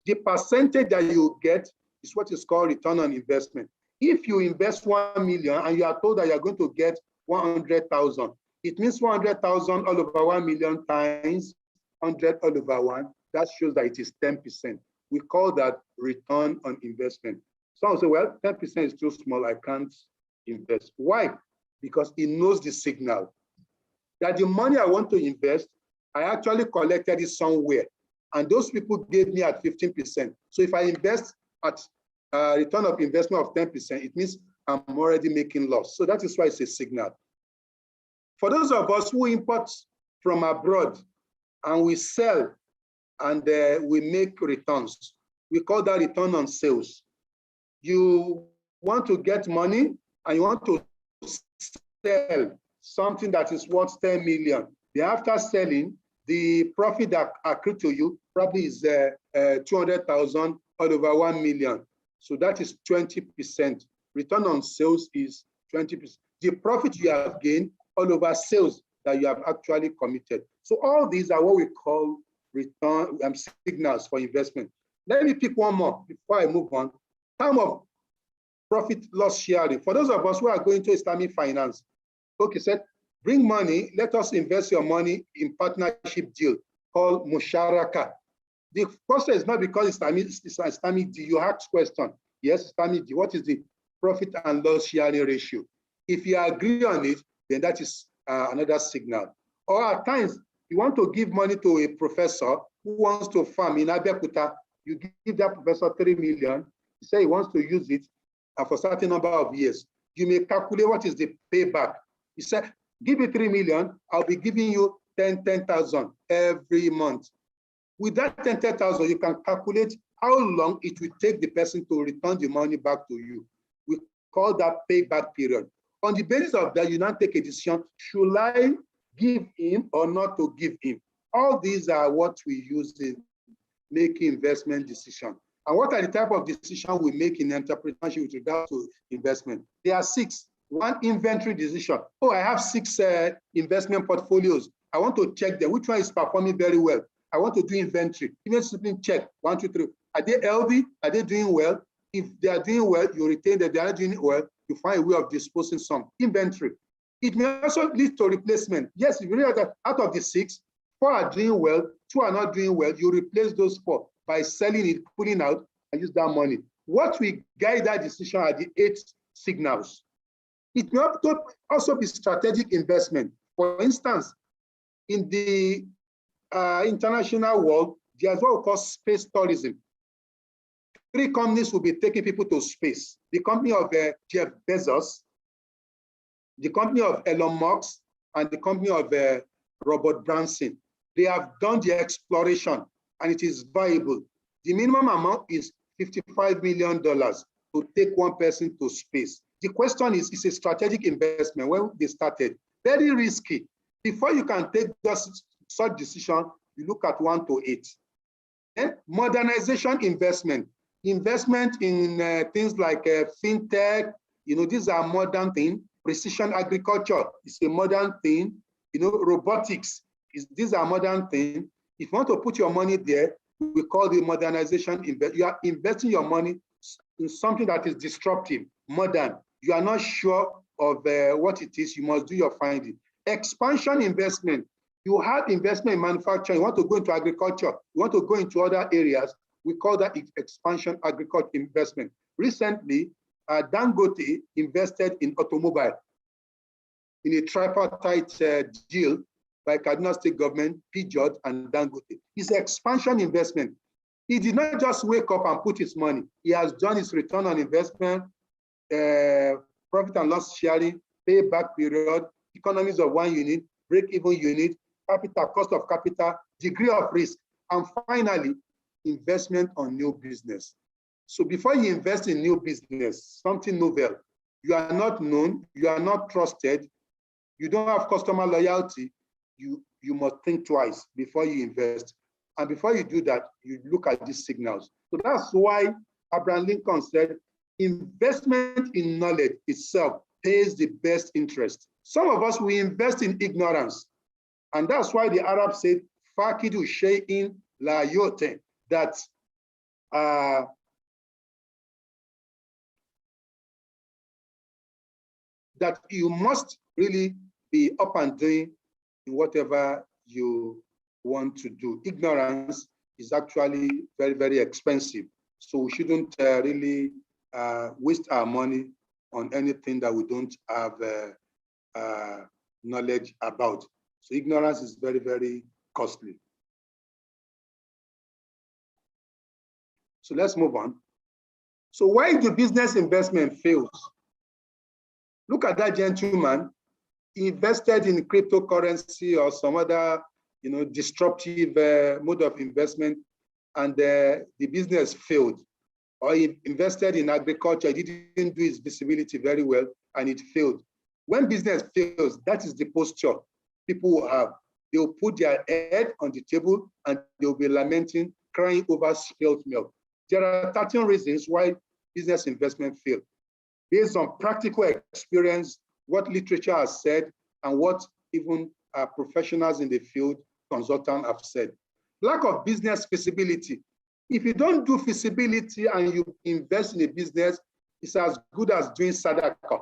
The percentage that you get is what is called return on investment. If you invest 1 million and you are told that you're going to get 100,000, it means 100,000 all over 1 million times 100 all over 1. That shows that it is 10%. We call that return on investment. Some say, well, 10% is too small, I can't invest. Why? Because it knows the signal that the money I want to invest, I actually collected it somewhere. And those people gave me at 15%. So if I invest at return of investment of 10%, it means I'm already making loss. So that is why it's a signal. For those of us who import from abroad and we sell and we make returns, we call that return on sales. You want to get money and you want to sell something that is worth 10 million. After selling, the profit that accrued to you probably is 200,000 all over 1 million. So that is 20%. Return on sales is 20%. The profit you have gained all over sales that you have actually committed. So all these are what we call return signals for investment. Let me pick one more before I move on. Time of profit loss sharing. For those of us who are going to Islamic finance, okay, said, bring money, let us invest your money in partnership deal called Musharaka. The question is not because it's Islamic deal. You ask question, yes, Islamic deal. What is the profit and loss sharing ratio? If you agree on it, then that is another signal. Or at times, you want to give money to a professor who wants to farm in Abeokuta. You give that professor 3 million. He says he wants to use it for a certain number of years. You may calculate what is the payback. He said, give me 3 million, I'll be giving you 10,000 every month. With that 10,000, you can calculate how long it will take the person to return the money back to you. We call that payback period. On the basis of that, you now take a decision, should I give him or not to give him? All these are what we use in making investment decisions. And what are the type of decisions we make in entrepreneurship with regard to investment? There are 6. One, inventory decision. Oh, I have 6 investment portfolios. I want to check them. Which one is performing very well? I want to do inventory. Even simply check 1, 2, 3. Are they healthy? Are they doing well? If they are doing well, you retain that. They are not doing well, you find a way of disposing some. Inventory. It may also lead to replacement. Yes, if you realize that out of the 6, 4 are doing well, 2 are not doing well, you replace those 4 by selling it, pulling out, and use that money. What will guide that decision are the 8 signals. It may also be strategic investment. For instance, in the international world, there's what we call space tourism. 3 companies will be taking people to space. The company of Jeff Bezos, the company of Elon Musk, and the company of Robert Branson. They have done the exploration and it is viable. The minimum amount is $55 million to take one person to space. The question is, it's a strategic investment. When they started, very risky. Before you can take such decision, you look at 1 to 8. Then modernization investment. Investment in things like fintech, these are modern things. Precision agriculture is a modern thing. Robotics, these are modern things. If you want to put your money there, we call the modernization. You are investing your money in something that is disruptive, modern. You are not sure of what it is, you must do your finding. Expansion investment. You have investment in manufacturing, you want to go into agriculture, you want to go into other areas, we call that expansion agriculture investment. Recently, Dangote invested in automobile in a tripartite deal by Kaduna State government, Peugeot, and Dangote. It's expansion investment. He did not just wake up and put his money. He has done his return on investment, profit and loss sharing, payback period, economies of 1 unit, break-even unit, capital, cost of capital, degree of risk, and finally, investment on new business. So before you invest in new business, something novel, you are not known, you are not trusted, you don't have customer loyalty, you must think twice before you invest. And before you do that, you look at these signals. So that's why Abraham Lincoln said, investment in knowledge itself pays the best interest. Some of us, we invest in ignorance. And that's why the Arabs said, Fakidu shay'in la yote, that that you must really be up and doing in whatever you want to do. Ignorance is actually very, very expensive. So we shouldn't really waste our money on anything that we don't have knowledge about. So ignorance is very, very costly. So let's move on. So why do business investment fails? Look at that gentleman. He invested in cryptocurrency or some other, disruptive mode of investment, and the business failed. Or he invested in agriculture, he didn't do his visibility very well, and it failed. When business fails, that is the posture people will have. They will put their head on the table and they'll be lamenting, crying over spilled milk. There are 13 reasons why business investment fail, based on practical experience, what literature has said, and what even professionals in the field, consultants have said. Lack of business feasibility. If you don't do feasibility and you invest in a business, it's as good as doing sadaqah.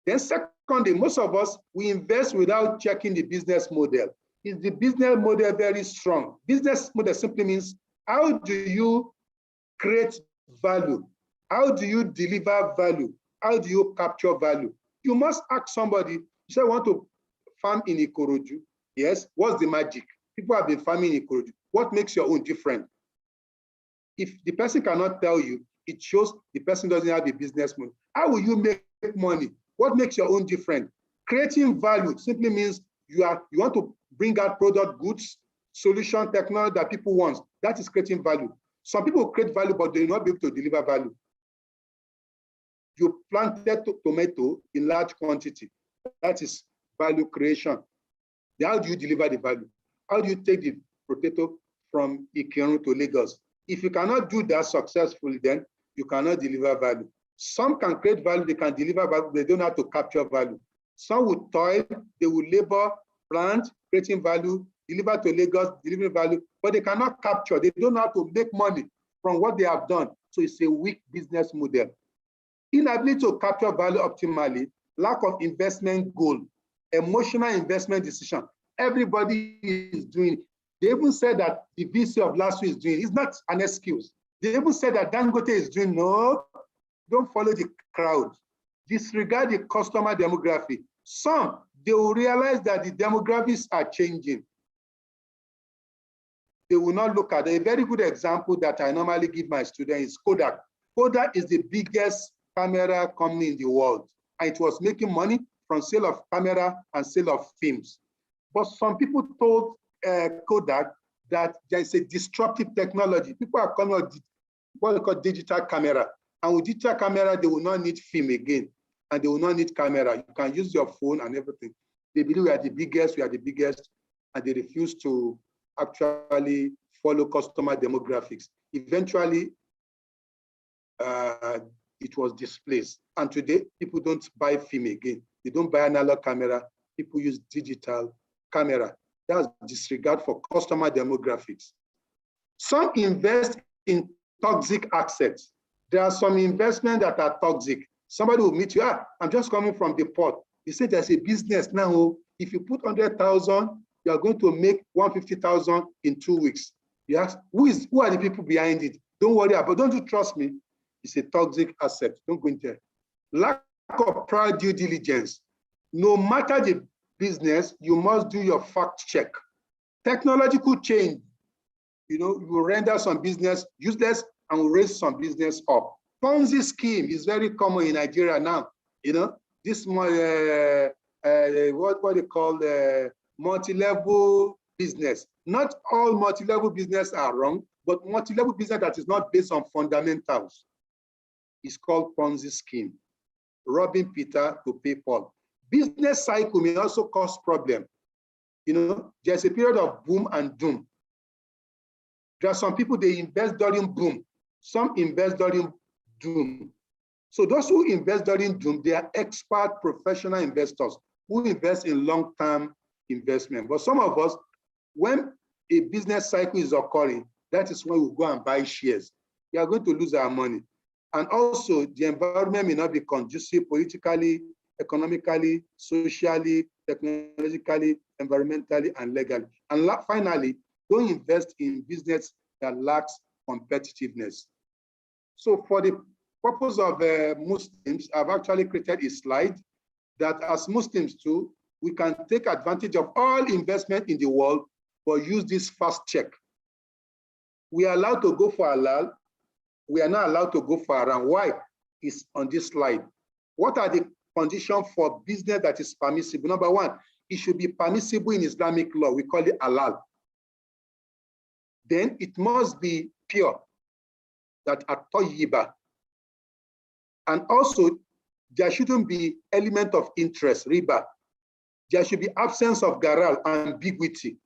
Then secondly, most of us, we invest without checking the business model. Is the business model very strong? Business model simply means, how do you create value? How do you deliver value? How do you capture value? You must ask somebody, you say, I want to farm in Ikorodu. Yes, what's the magic? People have been farming in Ikorodu. What makes your own different? If the person cannot tell you, it shows the person doesn't have a business model. How will you make money? What makes your own different? Creating value simply means you want to bring out product, goods, solution, technology that people want. That is creating value. Some people create value, but they will not be able to deliver value. You planted tomato in large quantity. That is value creation. Then how do you deliver the value? How do you take the potato from Ikirun to Lagos? If you cannot do that successfully, then you cannot deliver value. Some can create value, they can deliver value, they don't have to capture value. Some will toil, they will labor, plant, creating value, deliver to Lagos, delivering value, but they cannot capture, they don't have to make money from what they have done. So it's a weak business model. Inability to capture value optimally, lack of investment goal, emotional investment decision. Everybody is doing it. They even said that the VC of last week is doing it. It's not an excuse. They even said that Dangote is doing, no, don't follow the crowd. Disregard the customer demography. Some, they will realize that the demographics are changing. they will not look at. A very good example that I normally give my students is Kodak. Kodak is the biggest camera company in the world, and it was making money from sale of camera and sale of films. But some people told Kodak that there is a disruptive technology. People are coming out what they call digital camera. And with digital camera, they will not need film again. And they will not need camera. You can use your phone and everything. They believe we are the biggest, and they refuse to actually follow customer demographics. Eventually, it was displaced. And today, people don't buy film again. They don't buy analog camera. People use digital camera. That's disregard for customer demographics. Some invest in toxic assets. There are some investments that are toxic. Somebody will meet you, I'm just coming from the port. He said there's a business now. If you put 100,000, you are going to make 150,000 in 2 weeks. You ask, who are the people behind it? Don't worry about, don't you trust me? It's a toxic asset. Don't go in there. Lack of prior due diligence. No matter the business, you must do your fact check. Technology could change. You know, you will render some business useless and will raise some business up. Ponzi scheme is very common in Nigeria now. You know, this what they call multi-level business. Not all multi-level business are wrong, but multi-level business that is not based on fundamentals is called Ponzi scheme. Robbing Peter to pay Paul. Business cycle may also cause problem. You know, there's a period of boom and doom. There are some people, they invest during boom. Some invest during doom. So those who invest during doom, they are expert professional investors who invest in long-term investment. But some of us, when a business cycle is occurring, that is when we go and buy shares. We are going to lose our money. And also, the environment may not be conducive politically, economically, socially, technologically, environmentally, and legally. And finally, don't invest in business that lacks competitiveness. So for the purpose of Muslims, I've actually created a slide that as Muslims too, we can take advantage of all investment in the world, but use this fast check. We are allowed to go for halal. We are not allowed to go for haram. Why? It's on this slide. What are the conditions for business that is permissible? Number one, it should be permissible in Islamic law. We call it halal. Then it must be pure, that are tayyiba. And also, there shouldn't be element of interest, riba. There should be absence of garal, ambiguity.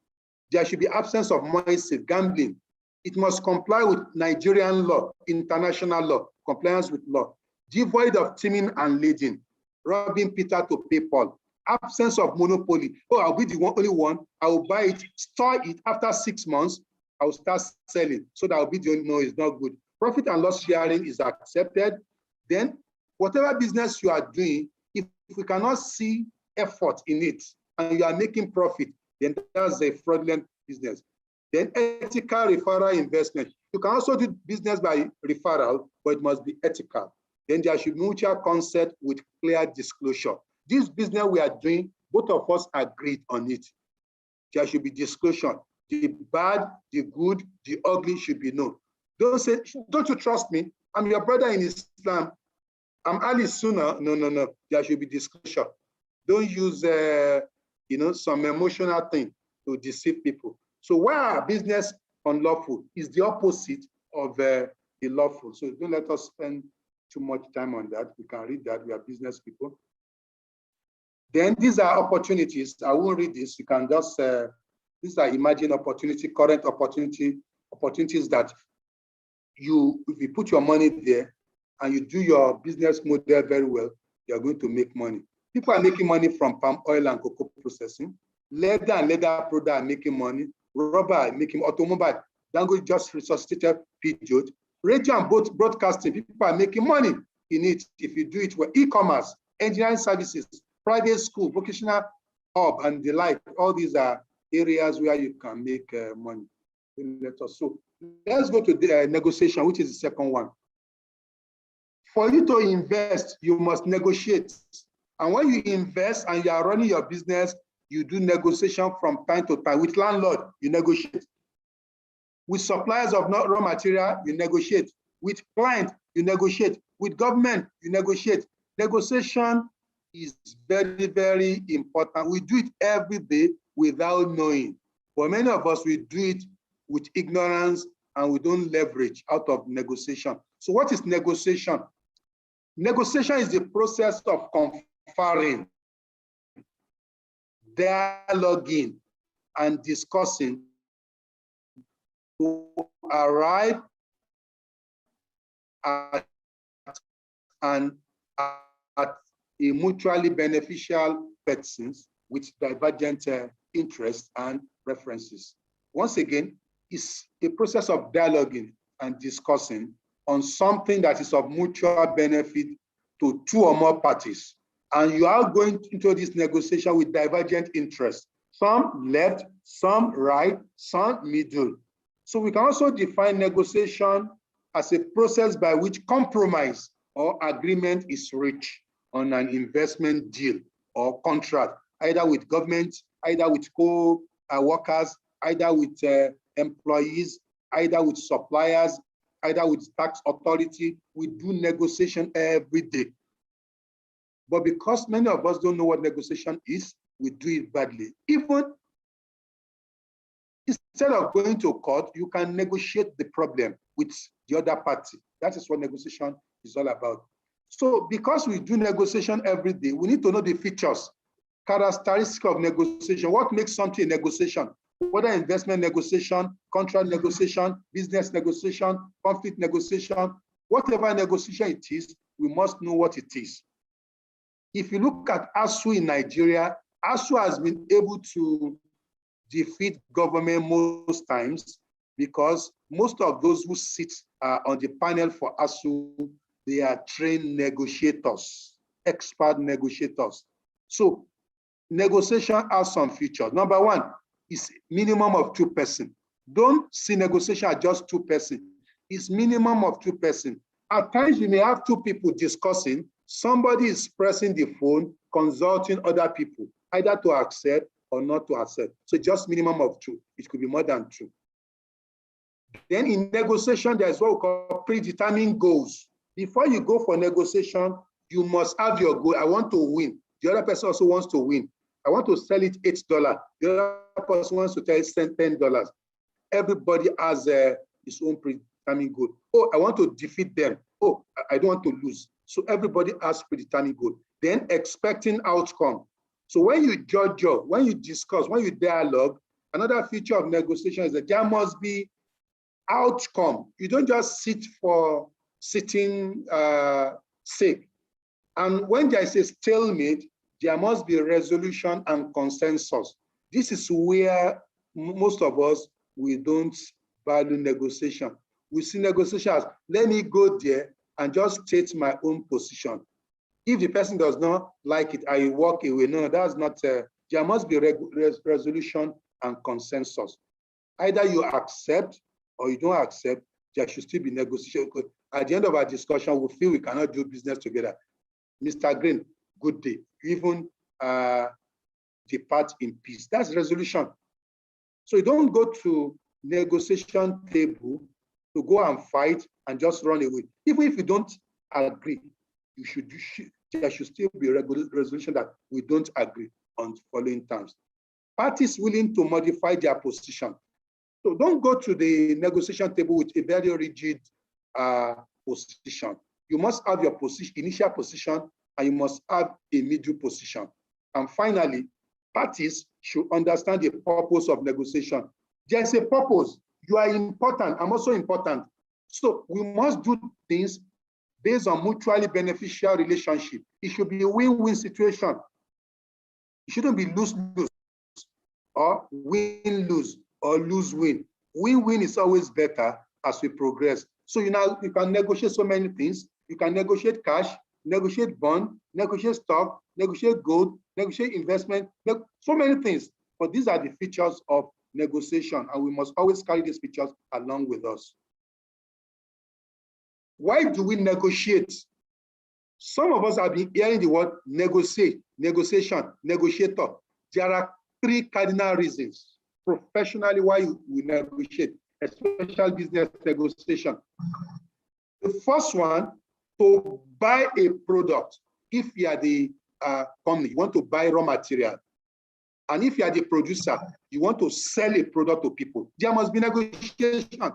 There should be absence of moisture, gambling. It must comply with Nigerian law, international law, compliance with law. Devoid of teaming and leading, robbing Peter to pay Paul. Absence of monopoly. Oh, I'll be the only one. I will buy it, store it. After 6 months, I will start selling. So that I'll be the only. No, it's not good. Profit and loss sharing is accepted. Then, whatever business you are doing, if we cannot see effort in it and you are making profit, then that's a fraudulent business. Then ethical referral investment. You can also do business by referral, but it must be ethical. Then there should be mutual consent with clear disclosure. This business we are doing, both of us agreed on it. There should be disclosure. The bad, the good, the ugly should be known. Don't say, don't you trust me? I'm your brother in Islam. I'm Ali Sunnah. No. There should be disclosure. Don't use some emotional thing to deceive people. So why are business unlawful is the opposite of the lawful. So don't let us spend too much time on that. We can read that. We are business people. Then these are opportunities. I won't read this. You can just, these are emerging opportunity, current opportunity, opportunities that if you put your money there and you do your business model very well, you're going to make money. People are making money from palm oil and cocoa processing. Leather and leather products are making money. Rubber making automobile. Dangote just resuscitated Peugeot. Radio and broadcasting, people are making money in it if you do it well. E-commerce, engineering services, private school, vocational hub, and the like. All these are areas where you can make money. So let's go to the negotiation, which is the second one. For you to invest, you must negotiate. And when you invest and you are running your business, you do negotiation from time to time. With landlord, you negotiate. With suppliers of raw material, you negotiate. With client, you negotiate. With government, you negotiate. Negotiation is very, very important. We do it every day without knowing. For many of us, we do it with ignorance and we don't leverage out of negotiation. So what is negotiation? Negotiation is the process of conferring, dialoguing, and discussing to arrive at a mutually beneficial persons with divergent interests and preferences. Once again, it's a process of dialoguing and discussing on something that is of mutual benefit to two or more parties. And you are going into this negotiation with divergent interests, some left, some right, some middle. So we can also define negotiation as a process by which compromise or agreement is reached on an investment deal or contract, either with government, either with co-workers, either with employees, either with suppliers, either with tax authority. We do negotiation every day. But because many of us don't know what negotiation is, we do it badly. Even instead of going to court, you can negotiate the problem with the other party. That is what negotiation is all about. So because we do negotiation every day, we need to know the features, characteristics of negotiation. What makes something a negotiation? Whether investment negotiation, contract negotiation, business negotiation, conflict negotiation, whatever negotiation it is, we must know what it is. If you look at ASUU in Nigeria, ASUU has been able to defeat government most times because most of those who sit on the panel for ASUU, they are trained negotiators, expert negotiators. So negotiation has some features. Number one is minimum of 2 persons. Don't see negotiation as just 2 persons. It's minimum of 2 persons. At times you may have 2 people discussing. Somebody is pressing the phone, consulting other people, either to accept or not to accept. So just minimum of 2. It could be more than 2. Then in negotiation, there's what we call predetermined goals. Before you go for negotiation, you must have your goal. I want to win. The other person also wants to win. I want to sell it $8. The other person wants to sell it $10. Everybody has his own predetermined goal. Oh, I want to defeat them. Oh, I don't want to lose. So everybody has predetermined goal. Then expecting outcome. So when you judge, when you discuss, when you dialogue, another feature of negotiation is that there must be outcome. You don't just sit for sitting sake. And when there is a stalemate, there must be a resolution and consensus. This is where most of us, we don't value negotiation. We see negotiation as, let me go there and just state my own position. If the person does not like it, I walk away. No, that's not, there must be resolution and consensus. Either you accept or you don't accept, there should still be negotiation. At the end of our discussion, we feel we cannot do business together. Mr. Green, good day. Even depart in peace. That's resolution. So you don't go to negotiation table to go and fight and just run away. Even if you don't agree, there should still be a resolution that we don't agree on the following terms. Parties willing to modify their position. So don't go to the negotiation table with a very rigid position. You must have your position, initial position, and you must have a middle position. And finally, parties should understand the purpose of negotiation. There's a purpose. You are important. I'm also important. So we must do things based on mutually beneficial relationship. It should be a win-win situation. It shouldn't be lose-lose or win-lose or lose-win. Win-win is always better as we progress. So you can negotiate so many things. You can negotiate cash, negotiate bond, negotiate stock, negotiate gold, negotiate investment, so many things. But these are the features of negotiation, and we must always carry these features along with us. Why do we negotiate? Some of us have been hearing the word negotiate, negotiation, negotiator. There are 3 cardinal reasons professionally why we negotiate. especially business negotiation. The first one, to buy a product. If you are the company, you want to buy raw material. And if you are the producer, you want to sell a product to people. There must be negotiation.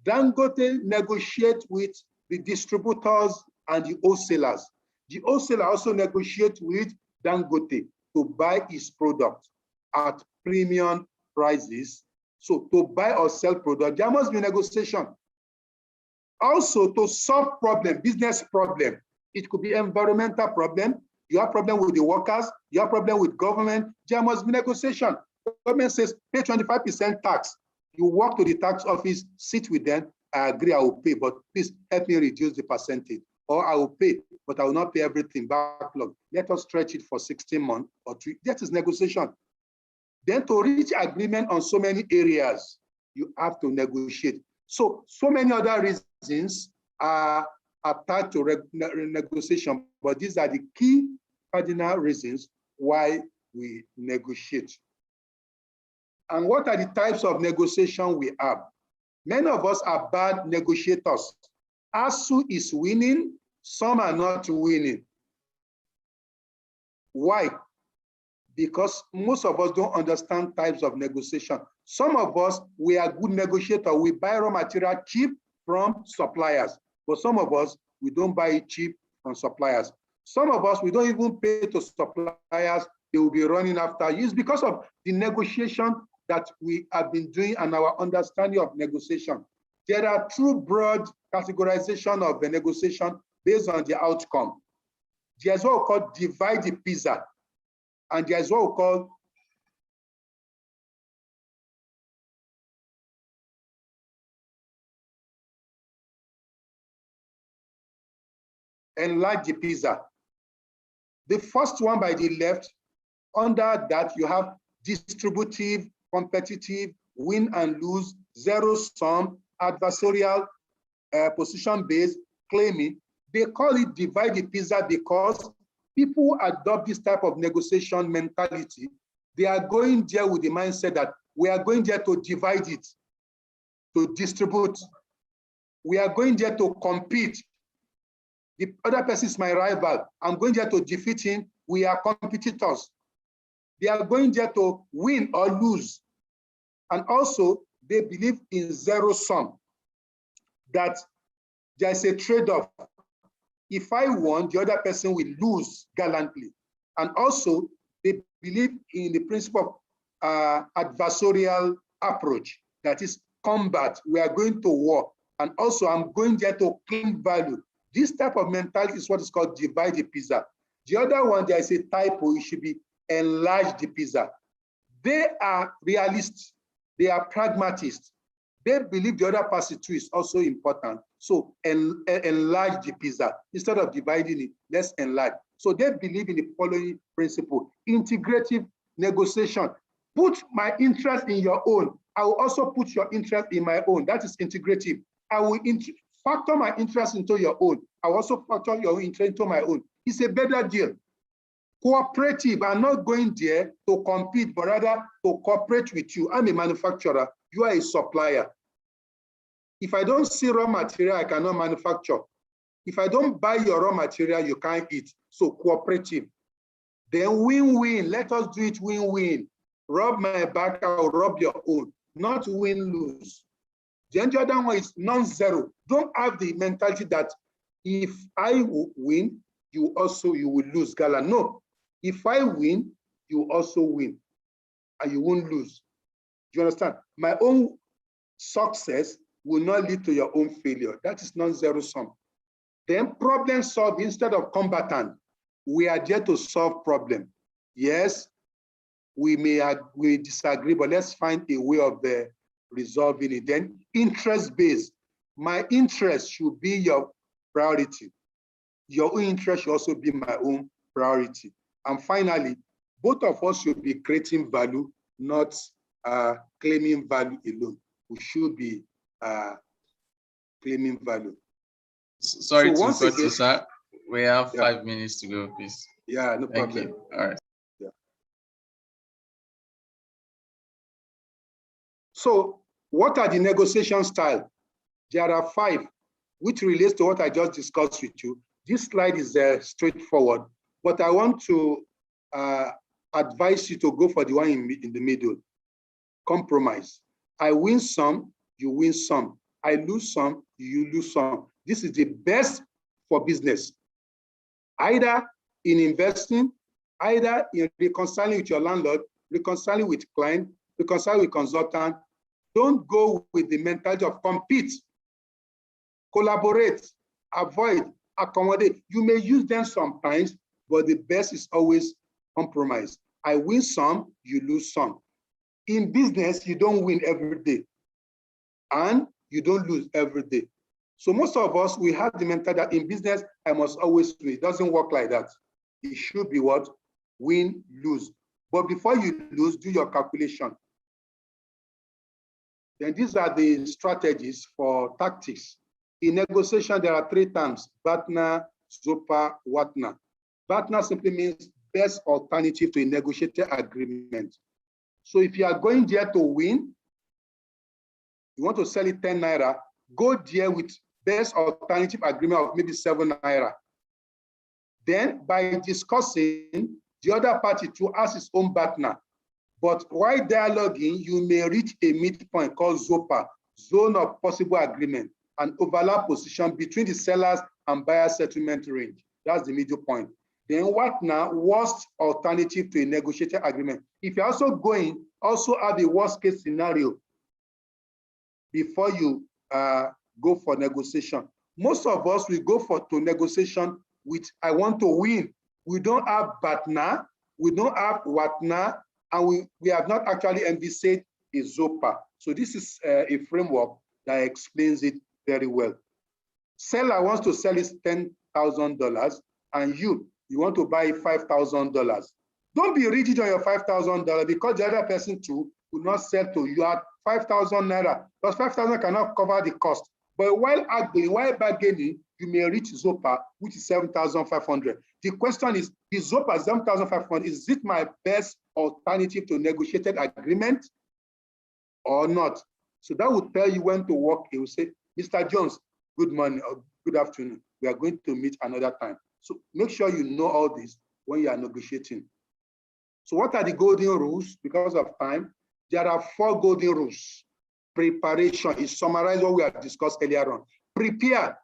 Dangote negotiate with the distributors and the wholesalers. The wholesaler also negotiate with Dangote to buy his product at premium prices. So to buy or sell product, there must be negotiation. Also to solve problem, business problem. It could be environmental problem. You have problem with the workers. You have problem with government. There must be negotiation. Government says pay 25% tax. You walk to the tax office, sit with them. I agree, I will pay, but please help me reduce the percentage. Or I will pay, but I will not pay everything backlog. Let us stretch it for 16 months or 3. That is negotiation. Then to reach agreement on so many areas, you have to negotiate. So many other reasons are attached to negotiation, but these are the key cardinal reasons why we negotiate. And what are the types of negotiation we have? Many of us are bad negotiators. ASUU is winning, some are not winning. Why? Because most of us don't understand types of negotiation. Some of us, we are good negotiators. We buy raw material cheap from suppliers. But some of us, we don't buy it cheap from suppliers. Some of us, we don't even pay to suppliers. They will be running after you. It's because of the negotiation that we have been doing and our understanding of negotiation. There are two broad categorization of the negotiation based on the outcome. There's what we call divide the pizza. And there's what we call enlarge the pizza. The first one by the left, under that you have distributive, competitive, win and lose, zero sum, adversarial, position-based, claiming. They call it divide the pizza because people adopt this type of negotiation mentality. They are going there with the mindset that we are going there to divide it, to distribute. We are going there to compete. The other person is my rival. I'm going there to defeat him. We are competitors. They are going there to win or lose. And also, they believe in zero sum, that there's a trade-off. If I won, the other person will lose gallantly. And also, they believe in the principle of adversarial approach, that is combat. We are going to war. And also, I'm going there to claim value. This type of mentality is what is called divide the pizza. The other one, there is a typo, it should be enlarge the pizza. They are realists. They are pragmatists. They believe the other person too is also important. So enlarge the pizza. Instead of dividing it, let's enlarge. So they believe in the following principle: integrative negotiation. Put my interest in your own. I will also put your interest in my own. That is integrative. I will factor my interest into your own. I will also factor your interest into my own. It's a better deal. Cooperative, I'm not going there to compete, but rather to cooperate with you. I'm a manufacturer, you are a supplier. If I don't see raw material, I cannot manufacture. If I don't buy your raw material, you can't eat. So cooperative. Then win-win, let us do it win-win. Rub my back, I'll rub your own, not win-lose. Then the other one is non-zero. Don't have the mentality that if I win, you will lose, Gala. No. If I win, you also win, and you won't lose. Do you understand? My own success will not lead to your own failure. That is non-zero sum. Then problem solve instead of combatant. We are there to solve problem. Yes, we disagree, but let's find a way of resolving it. Then interest-based. My interest should be your priority. Your own interest should also be my own priority. And finally, both of us should be creating value, not claiming value alone. We should be claiming value. Sorry to cut you, sir. We have 5 minutes to go, please. Yeah, no problem. Thank you. All right. Yeah. So What are the negotiation style? There are 5, which relates to what I just discussed with you. This slide is straightforward, but I want to advise you to go for the one in the middle. Compromise. I win some, you win some. I lose some, you lose some. This is the best for business. Either in investing, either in reconciling with your landlord, reconciling with client, reconciling with consultant. Don't go with the mentality of compete, collaborate, avoid, accommodate. You may use them sometimes, but the best is always compromise. I win some, you lose some. In business, you don't win every day, and you don't lose every day. So most of us, we have the mentality that in business, I must always win. It doesn't work like that. It should be what? Win, lose. But before you lose, do your calculation. Then these are the strategies for tactics. In negotiation, there are 3 terms: BATNA, ZOPA, WATNA. BATNA simply means best alternative to a negotiated agreement. So if you are going there to win, you want to sell it 10 naira, go there with best alternative agreement of maybe 7 naira. Then by discussing, the other party to ask its own BATNA. But while dialoguing, you may reach a midpoint called ZOPA, zone of possible agreement, an overlap position between the sellers and buyer settlement range. That's the middle point. Then WATNA, worst alternative to a negotiated agreement. If you're also going, also have a worst case scenario before you go for negotiation. Most of us, we go to negotiation with, I want to win. We don't have BATNA, we don't have WATNA, and we have not actually envisaged a ZOPA. So this is a framework that explains it very well. Seller wants to sell it $10,000, and you want to buy $5,000. Don't be rigid on your $5,000 because the other person too will not sell to you at 5,000 naira, because 5,000 cannot cover the cost. But while bargaining, you may reach ZOPA, which is 7,500. The question is, the ZOPA 7,500, is it my best alternative to negotiated agreement or not? So that will tell you when to walk. It will say, Mr. Jones, good morning or good afternoon. We are going to meet another time. So make sure you know all this when you are negotiating. So what are the golden rules? Because of time, there are 4 golden rules. Preparation is summarized what we have discussed earlier on. Prepare.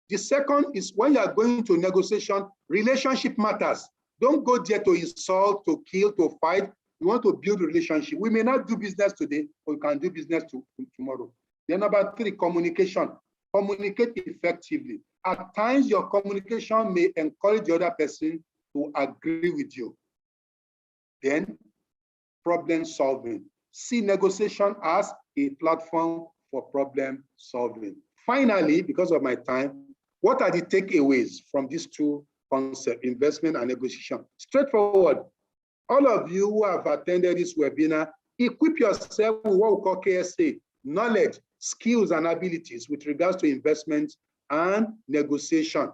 The second is when you are going to negotiation, relationship matters. Don't go there to insult, to kill, to fight. You want to build a relationship. We may not do business today, but we can do business tomorrow. Then number 3, communication. Communicate effectively. At times, your communication may encourage the other person to agree with you. Then, problem solving. See negotiation as a platform for problem solving. Finally, because of my time, what are the takeaways from these 2 concepts, investment and negotiation? Straightforward. All of you who have attended this webinar, equip yourself with what we call KSA, knowledge, skills, and abilities with regards to investment and negotiation.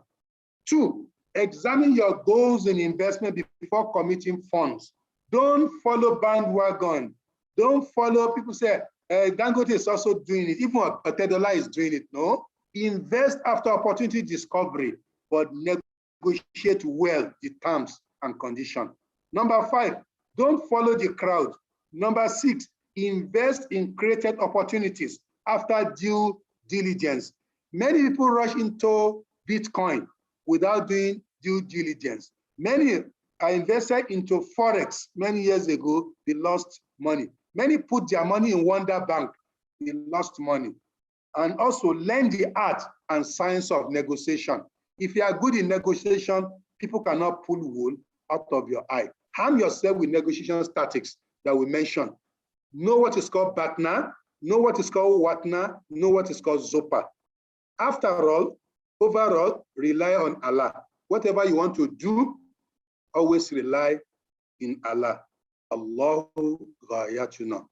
2, examine your goals in investment before committing funds. Don't follow bandwagon. Don't follow people say, Dangote is also doing it. Even Otedola is doing it. No, invest after opportunity discovery, but negotiate well the terms and conditions. Number 5, don't follow the crowd. Number 6, invest in created opportunities after due diligence. Many people rush into Bitcoin without doing due diligence. Many are invested into Forex many years ago, they lost money. Many put their money in Wonder Bank, they lost money. And also learn the art and science of negotiation. If you are good in negotiation, people cannot pull wool out of your eye. Harm yourself with negotiation tactics that we mentioned. Know what is called BATNA, know what is called WATNA, know what is called ZOPA. After all, overall, rely on Allah. Whatever you want to do, always rely in Allah. Allahu ghayatuna.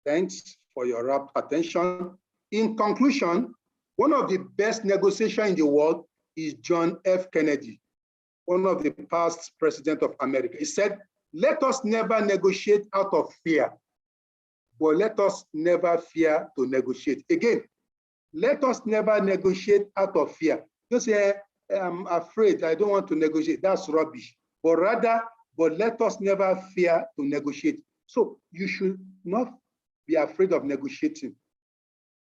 Thanks for your rapt attention. In conclusion, one of the best negotiations in the world is John F. Kennedy, one of the past president of America. He said, let us never negotiate out of fear, but let us never fear to negotiate. Again, let us never negotiate out of fear. Don't say, I'm afraid, I don't want to negotiate. That's rubbish. But rather, but let us never fear to negotiate. So you should not be afraid of negotiating.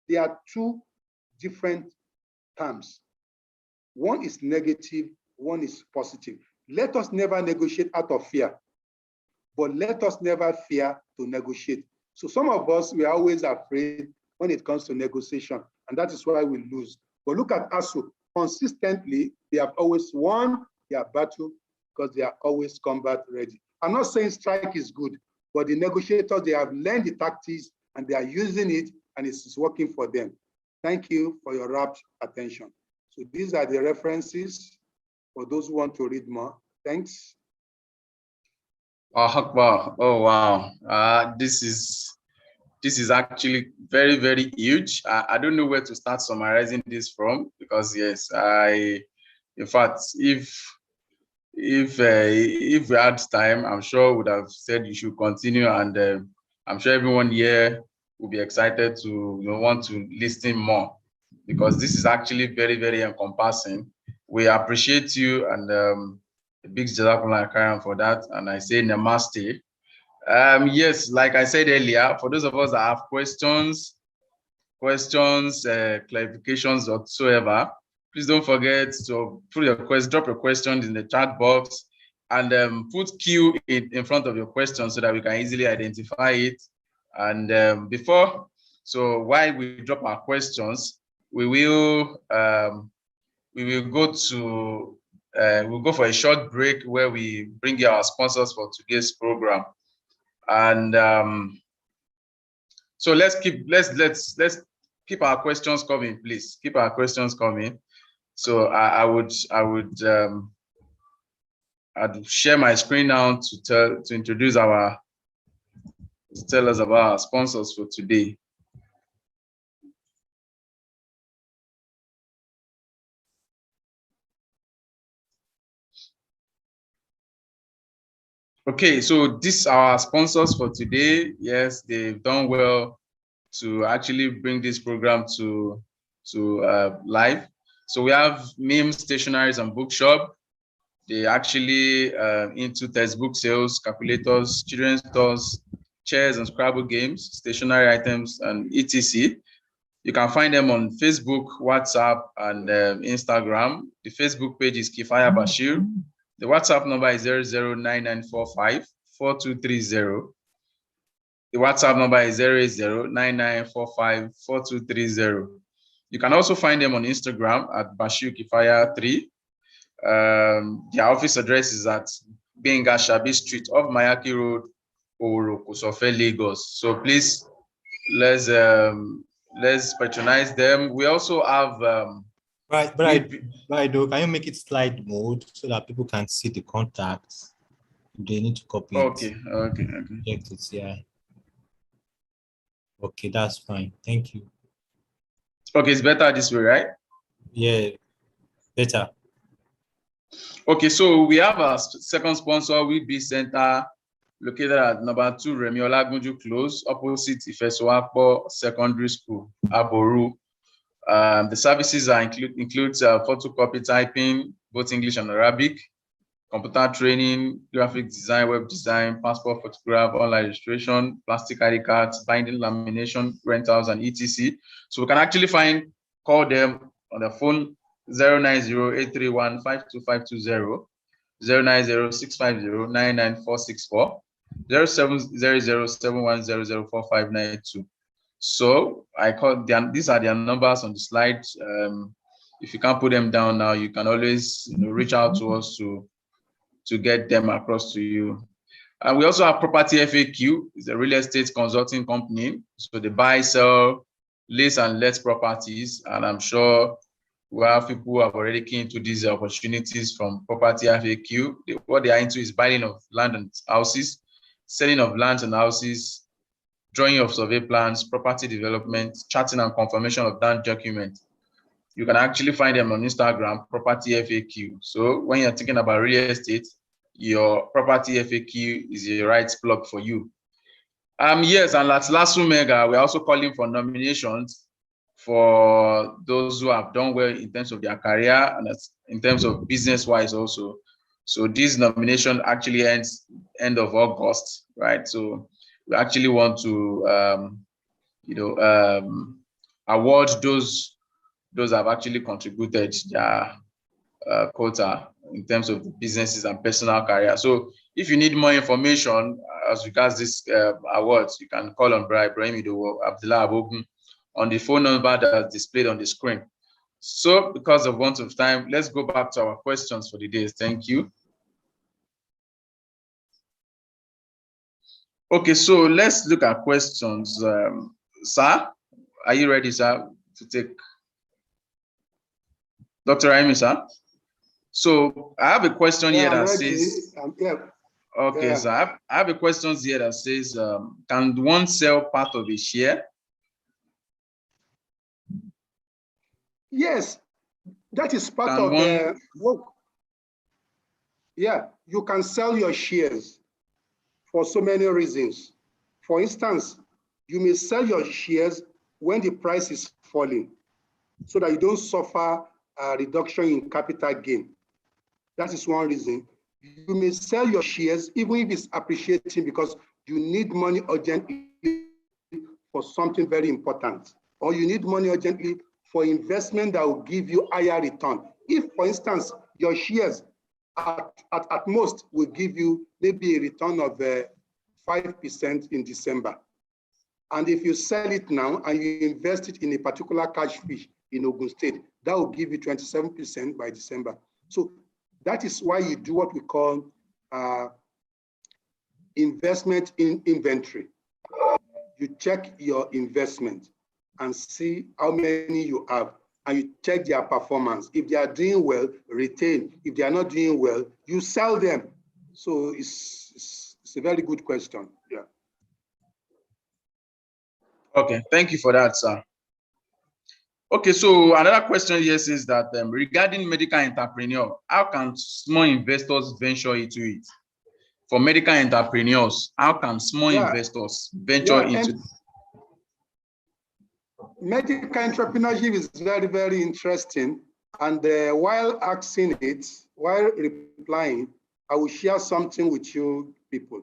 There are two different terms. One is negative, one is positive. Let us never negotiate out of fear, but let us never fear to negotiate. So some of us, we are always afraid when it comes to negotiation, and that is why we lose. But look at ASU. Consistently, they have always won their battle because they are always combat ready. I'm not saying strike is good, but the negotiators, they have learned the tactics and they are using it, and it's working for them. Thank you for your rapt attention. So these are the references for those who want to read more. Thanks. Wow. Oh, wow. This is actually very, very huge. I don't know where to start summarizing this from, because yes, in fact, if we had time, I'm sure would have said you should continue, and I'm sure everyone here will be excited to want to listen more, because this is actually very, very encompassing. We appreciate you, and a big jazakallah khairan for that, and I say namaste. Yes, like I said earlier, for those of us that have questions, clarifications whatsoever, please don't forget to put your drop your questions in the chat box, and put Q in front of your question so that we can easily identify it. And while we drop our questions, we will go for a short break where we bring you our sponsors for today's program. And so let's keep our questions coming, please. Keep our questions coming. So I'd share my screen now to introduce to tell us about our sponsors for today. Okay, so these are our sponsors for today. Yes, they've done well to actually bring this program to live. So we have MIM Stationaries and Bookshop. They actually into textbook sales, calculators, children's toys, chairs and Scrabble games, stationery items, and etc. You can find them on Facebook, WhatsApp, and Instagram. The Facebook page is Kifaya Bashir. The WhatsApp number is 009945 4230. The WhatsApp number is 0809945 4230. You can also find them on Instagram at Bashir Kifaya 3. Their office address is at Benga Shabi Street off Mayaki Road, Oroko, Sofe, Lagos. So please, let's patronize them. We also have Right, can you make it slide mode so that people can see the contacts? They need to copy it. Okay. Project it, yeah. Okay, that's fine. Thank you. Okay, it's better this way, right? Yeah, better. Okay, so we have a second sponsor, WeBe Center, located at number 2 Remi Olagunju Close, opposite Ifesowapo Secondary School, Aboru. The services includes photocopy typing, both English and Arabic, computer training, graphic design, web design, passport photograph, online registration, plastic ID cards, binding, lamination, rentals, and etc. So we can actually call them on the phone 090-831-52520, 090-650-99464, 0700-710-04592. So these are their numbers on the slide. If you can't put them down now, you can always reach out to us to get them across to you. And we also have Property FAQ. It's a real estate consulting company. So they buy, sell, lease and let properties. And I'm sure we have people who have already keen into these opportunities from Property FAQ. What they are into is buying of land and houses, selling of lands and houses, drawing of survey plans, property development, charting and confirmation of that document. You can actually find them on Instagram, Property FAQ. So when you're thinking about real estate, your Property FAQ is the right plug for you. Yes, and at Lasso Mega, we're also calling for nominations for those who have done well in terms of their career and in terms of business-wise also. So this nomination actually ends end of August, right? So we actually want to, award those have actually contributed their quota in terms of businesses and personal career. So if you need more information as regards this awards, you can call on Ibrahim Abdullah Abogun on the phone number that's displayed on the screen. So because of want of time, let's go back to our questions for the day. Thank you. Okay, so let's look at questions. Sir, are you ready, sir, to take? Dr. Raimi, sir? So I have a question here that says, okay, so I have a question here that says, can one sell part of a share? Yes, that is part of the work. Yeah, you can sell your shares for so many reasons. For instance, you may sell your shares when the price is falling so that you don't suffer a reduction in capital gain. That is one reason. You may sell your shares even if it's appreciating because you need money urgently for something very important, or you need money urgently for investment that will give you higher return. If, for instance, your shares at most will give you maybe a return of 5% in December. And if you sell it now and you invest it in a particular cash fish in Ogun State, that will give you 27% by December. So that is why you do what we call investment in inventory. You check your investment and see how many you have, and you check their performance. If they are doing well, retain. If they are not doing well, you sell them. So it's a very good question. Yeah. Okay, thank you for that, sir. Okay, so another question here says that regarding medical entrepreneur, how can small investors venture into it? For medical entrepreneurs, how can small investors venture into it? Medical entrepreneurship is very, very interesting. And while replying, I will share something with you people.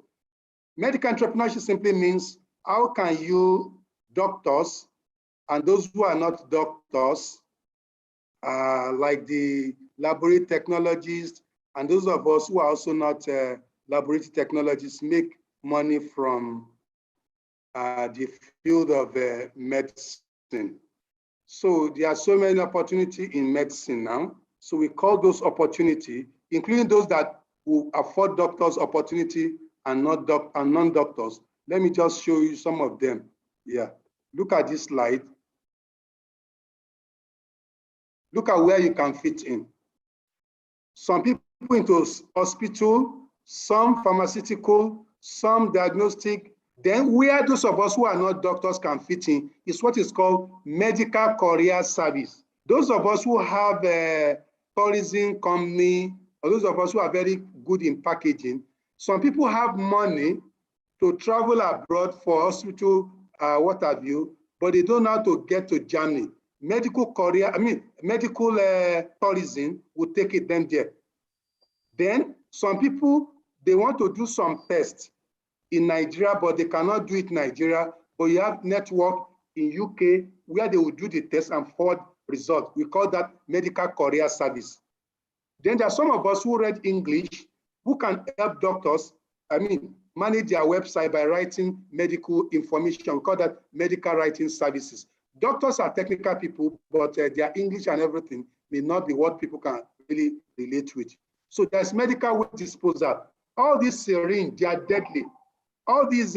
Medical entrepreneurship simply means how can you, doctors, and those who are not doctors, like the laboratory technologists, and those of us who are also not laboratory technologists, make money from the field of medicine. So there are so many opportunities in medicine now. So we call those opportunities, including those that will afford doctors opportunity and non-doctors. Let me just show you some of them. Yeah, look at this slide. Look at where you can fit in. Some people into hospital, some pharmaceutical, some diagnostic. Then where those of us who are not doctors can fit in is what is called medical courier service. Those of us who have a tourism company, or those of us who are very good in packaging, some people have money to travel abroad for hospital, what have you, but they don't know how to get to Germany. Medical courier, medical tourism will take it them there. Then some people, they want to do some tests in Nigeria, but they cannot do it in Nigeria, but you have network in UK where they will do the test and forward results. We call that medical courier service. Then there are some of us who read English who can help doctors, manage their website by writing medical information. We call that medical writing services. Doctors are technical people, but their English and everything may not be what people can really relate with. So there's medical waste disposal. All these syringes, they are deadly. All these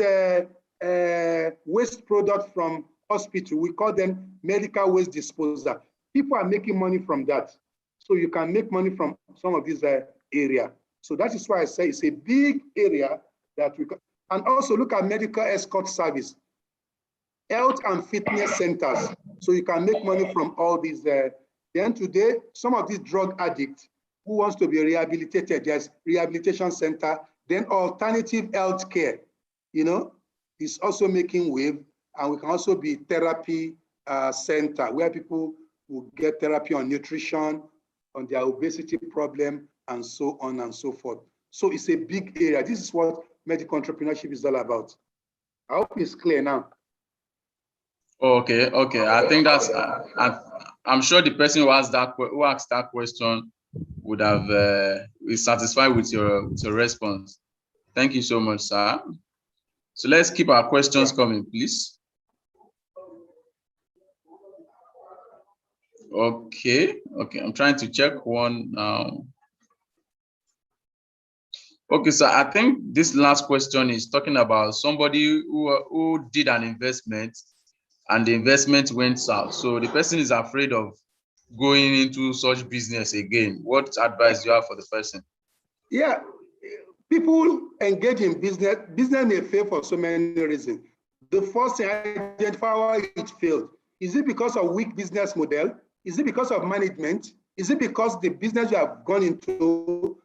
waste products from hospital, we call them medical waste disposal. People are making money from that. So you can make money from some of these areas. So that is why I say it's a big area that we can. And also look at medical escort service, health and fitness centers. So you can make money from all these. Then today, some of these drug addicts who wants to be rehabilitated, there's rehabilitation center, then alternative health care. is also making wave, and we can also be therapy center where people will get therapy on nutrition, on their obesity problem, and so on and so forth. So it's a big area. This is what medical entrepreneurship is all about. I hope it's clear now. Okay. I think that's. I'm sure the person who asked that question would have is satisfied with your response. Thank you so much, sir. So let's keep our questions coming, please. Okay. I'm trying to check one now. Okay, so I think this last question is talking about somebody who did an investment and the investment went south. So the person is afraid of going into such business again. What advice do you have for the person? Yeah, people engage in business. Business may fail for so many reasons. The first thing, identify why it failed. Is it because of weak business model? Is it because of management? Is it because the business you have gone into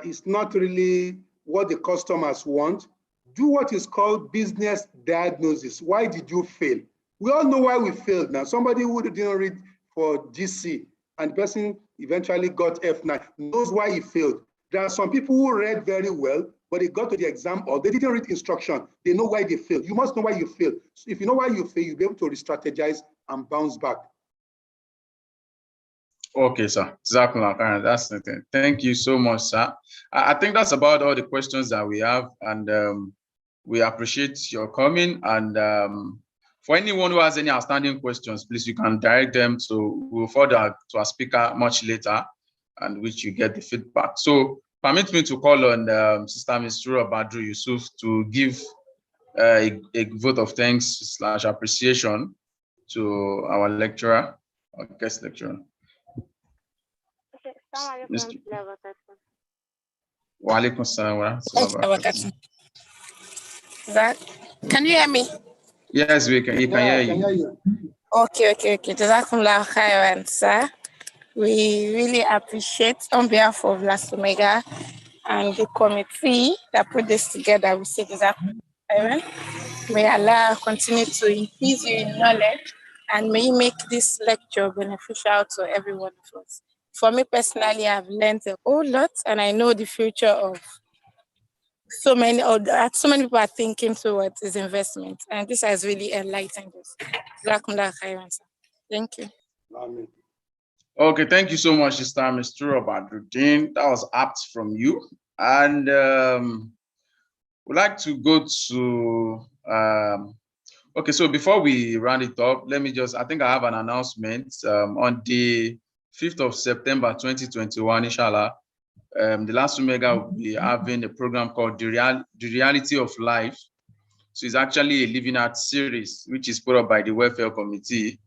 is not really what the customers want? Do what is called business diagnosis. Why did you fail? We all know why we failed now. Somebody who didn't read for GC and the person eventually got F9 knows why he failed. There are some people who read very well, but they got to the exam or they didn't read instruction. They know why they failed. You must know why you failed. So if you know why you fail, you'll be able to re-strategize and bounce back. Okay, sir. That's the thing. Thank you so much, sir. I think that's about all the questions that we have, and we appreciate your coming. And for anyone who has any outstanding questions, please, you can direct them to, we'll forward to our speaker much later, and which you get the feedback. So permit me to call on Sister Mistura Badru Yusuf to give a vote of thanks / appreciation to our lecturer, our guest lecturer. Wa alaikum assalam wa rahmatullahi wa barakatuh. Zach, can you hear me? Yes, we can. You can hear you. Okay. Jazakumullah khairan, sir. We really appreciate on behalf of Last Omega and the committee that put this together. We say Jazakumullah khairan. May Allah continue to increase you in knowledge, and may you make this lecture beneficial to every one of us. For me personally, I've learned a whole lot, and I know the future of so many people are thinking towards is investment, and this has really enlightened us. Thank you. Amen. Okay, thank you so much, Sister Mistura Badruddin. That was apt from you. And we'd like to go to okay, so before we round it up, let me just, I think I have an announcement. On the 5th of September 2021, inshallah, the Last Omega will be having a program called The Reality of Life. So it's actually a Living Art series, which is put up by the Welfare Committee.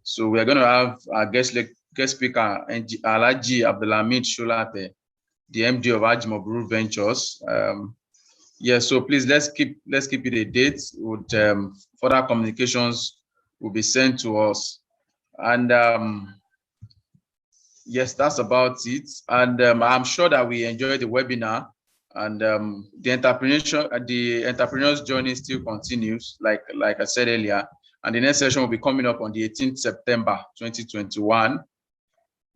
So we are going to have our guest speaker, Alhaji Abdulhamid Sholate, the MD of Hajj Mabrur Ventures. So please let's keep it a date. With further communications will be sent to us. And yes, that's about it. And I'm sure that we enjoyed the webinar, and the entrepreneur's journey still continues, like I said earlier. And the next session will be coming up on the 18th September 2021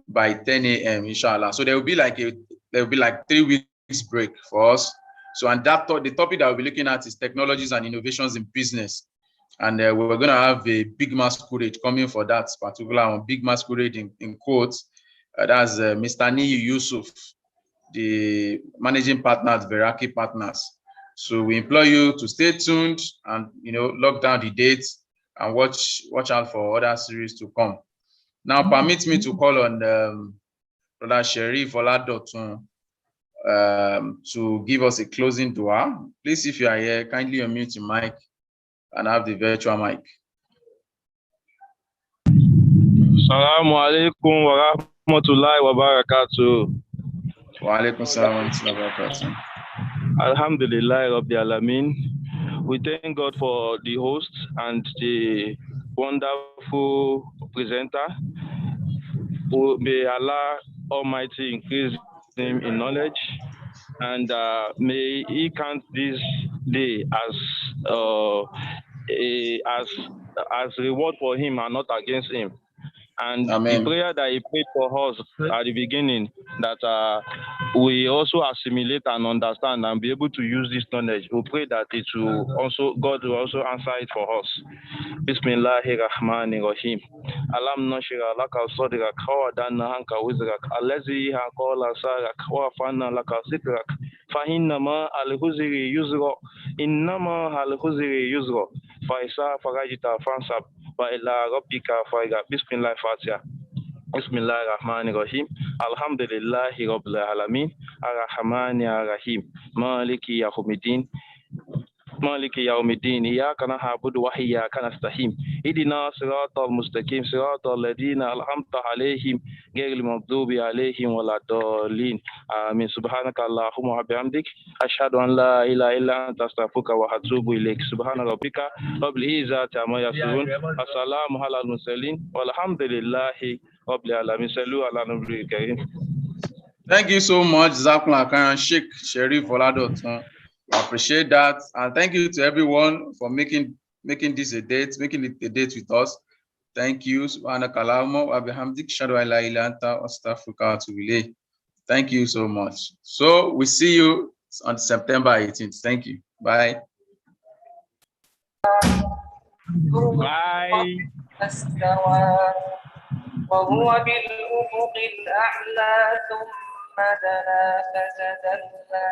by 10 a.m. inshallah. So there will be like 3 weeks break for us. So and the topic that we'll be looking at is technologies and innovations in business. And we're going to have a big masquerade coming for that particular one, big masquerade in quotes. That's Mr. Niyi Yusuf, the managing partner at Veraki Partners. So we implore you to stay tuned and lock down the dates and watch out for other series to come. Now permit me to call on Brother Sherif Oladotun to give us a closing dua. Please, if you are here, kindly unmute your mic and have the virtual mic. Assalamu alaikum wa rahmatullahi wa barakatuh. Wa alaikum salam wa rahmatullahi wa barakatuh. Alhamdulillah Rabbil Alameen. We thank God for the host and the wonderful presenter. May Allah Almighty increase him in knowledge, and may he count this day as as reward for him and not against him. And Amen. the prayer that he prayed for us at the beginning, that we also assimilate and understand and be able to use this knowledge. We pray that it will also, God will also answer it for us. Bismillahirrahmanirrahim. Alam nashira laka sadrak wa wadana anka wizrak allazi haqala sarak wa fanna laka zikrak fahinnama al-huzri yuzra innama al-huzri yuzra fa isa farajita fansab wa ila rabbika faiga. Bismillah Fatiha. Bismillahirrahmanirrahim. Alhamdulillahi Rabbil Alamin. Ar-Rahmani Ar-Rahim. Maliki Yawmiddin. مالك يوم الدين إياك نعبد وإياك نستعين اهدنا الصراط المستقيم صراط الذين أنعمت عليهم غير المغضوب عليهم ولا الضالين آمين. سبحانك اللهم وبحمدك أشهد أن لا إله إلا أنت أستغفرك وأتوب إليك. سبحان ربك رب العزة عما يصفون السلام على المرسلين والحمد لله رب العالمين. صلوا على النبي الكريم. Thank you so much, Jazakumullah Khairan, Sheikh Sherif Oladotan. I appreciate that, and thank you to everyone for making this a date, making it a date with us. Thank you. Thank you so much. So we see you on September 18th. Thank you. Bye. Bye. وهو بالأفق الأعلى ثم دنا فتدلى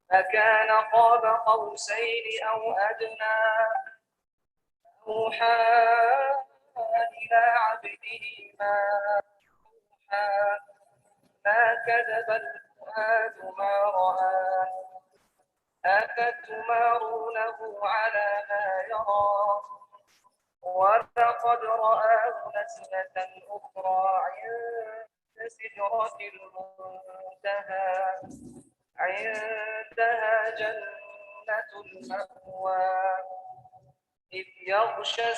فكان قاب قوسين أو أدنى أوحى إلى عبده ما أوحى ما كذب الفؤاد ما رأى أفتمارونه على ما يرى ولقد رآه نزلة أخرى عند سدرة المنتهى عندها جنة المأوى إذ يغشى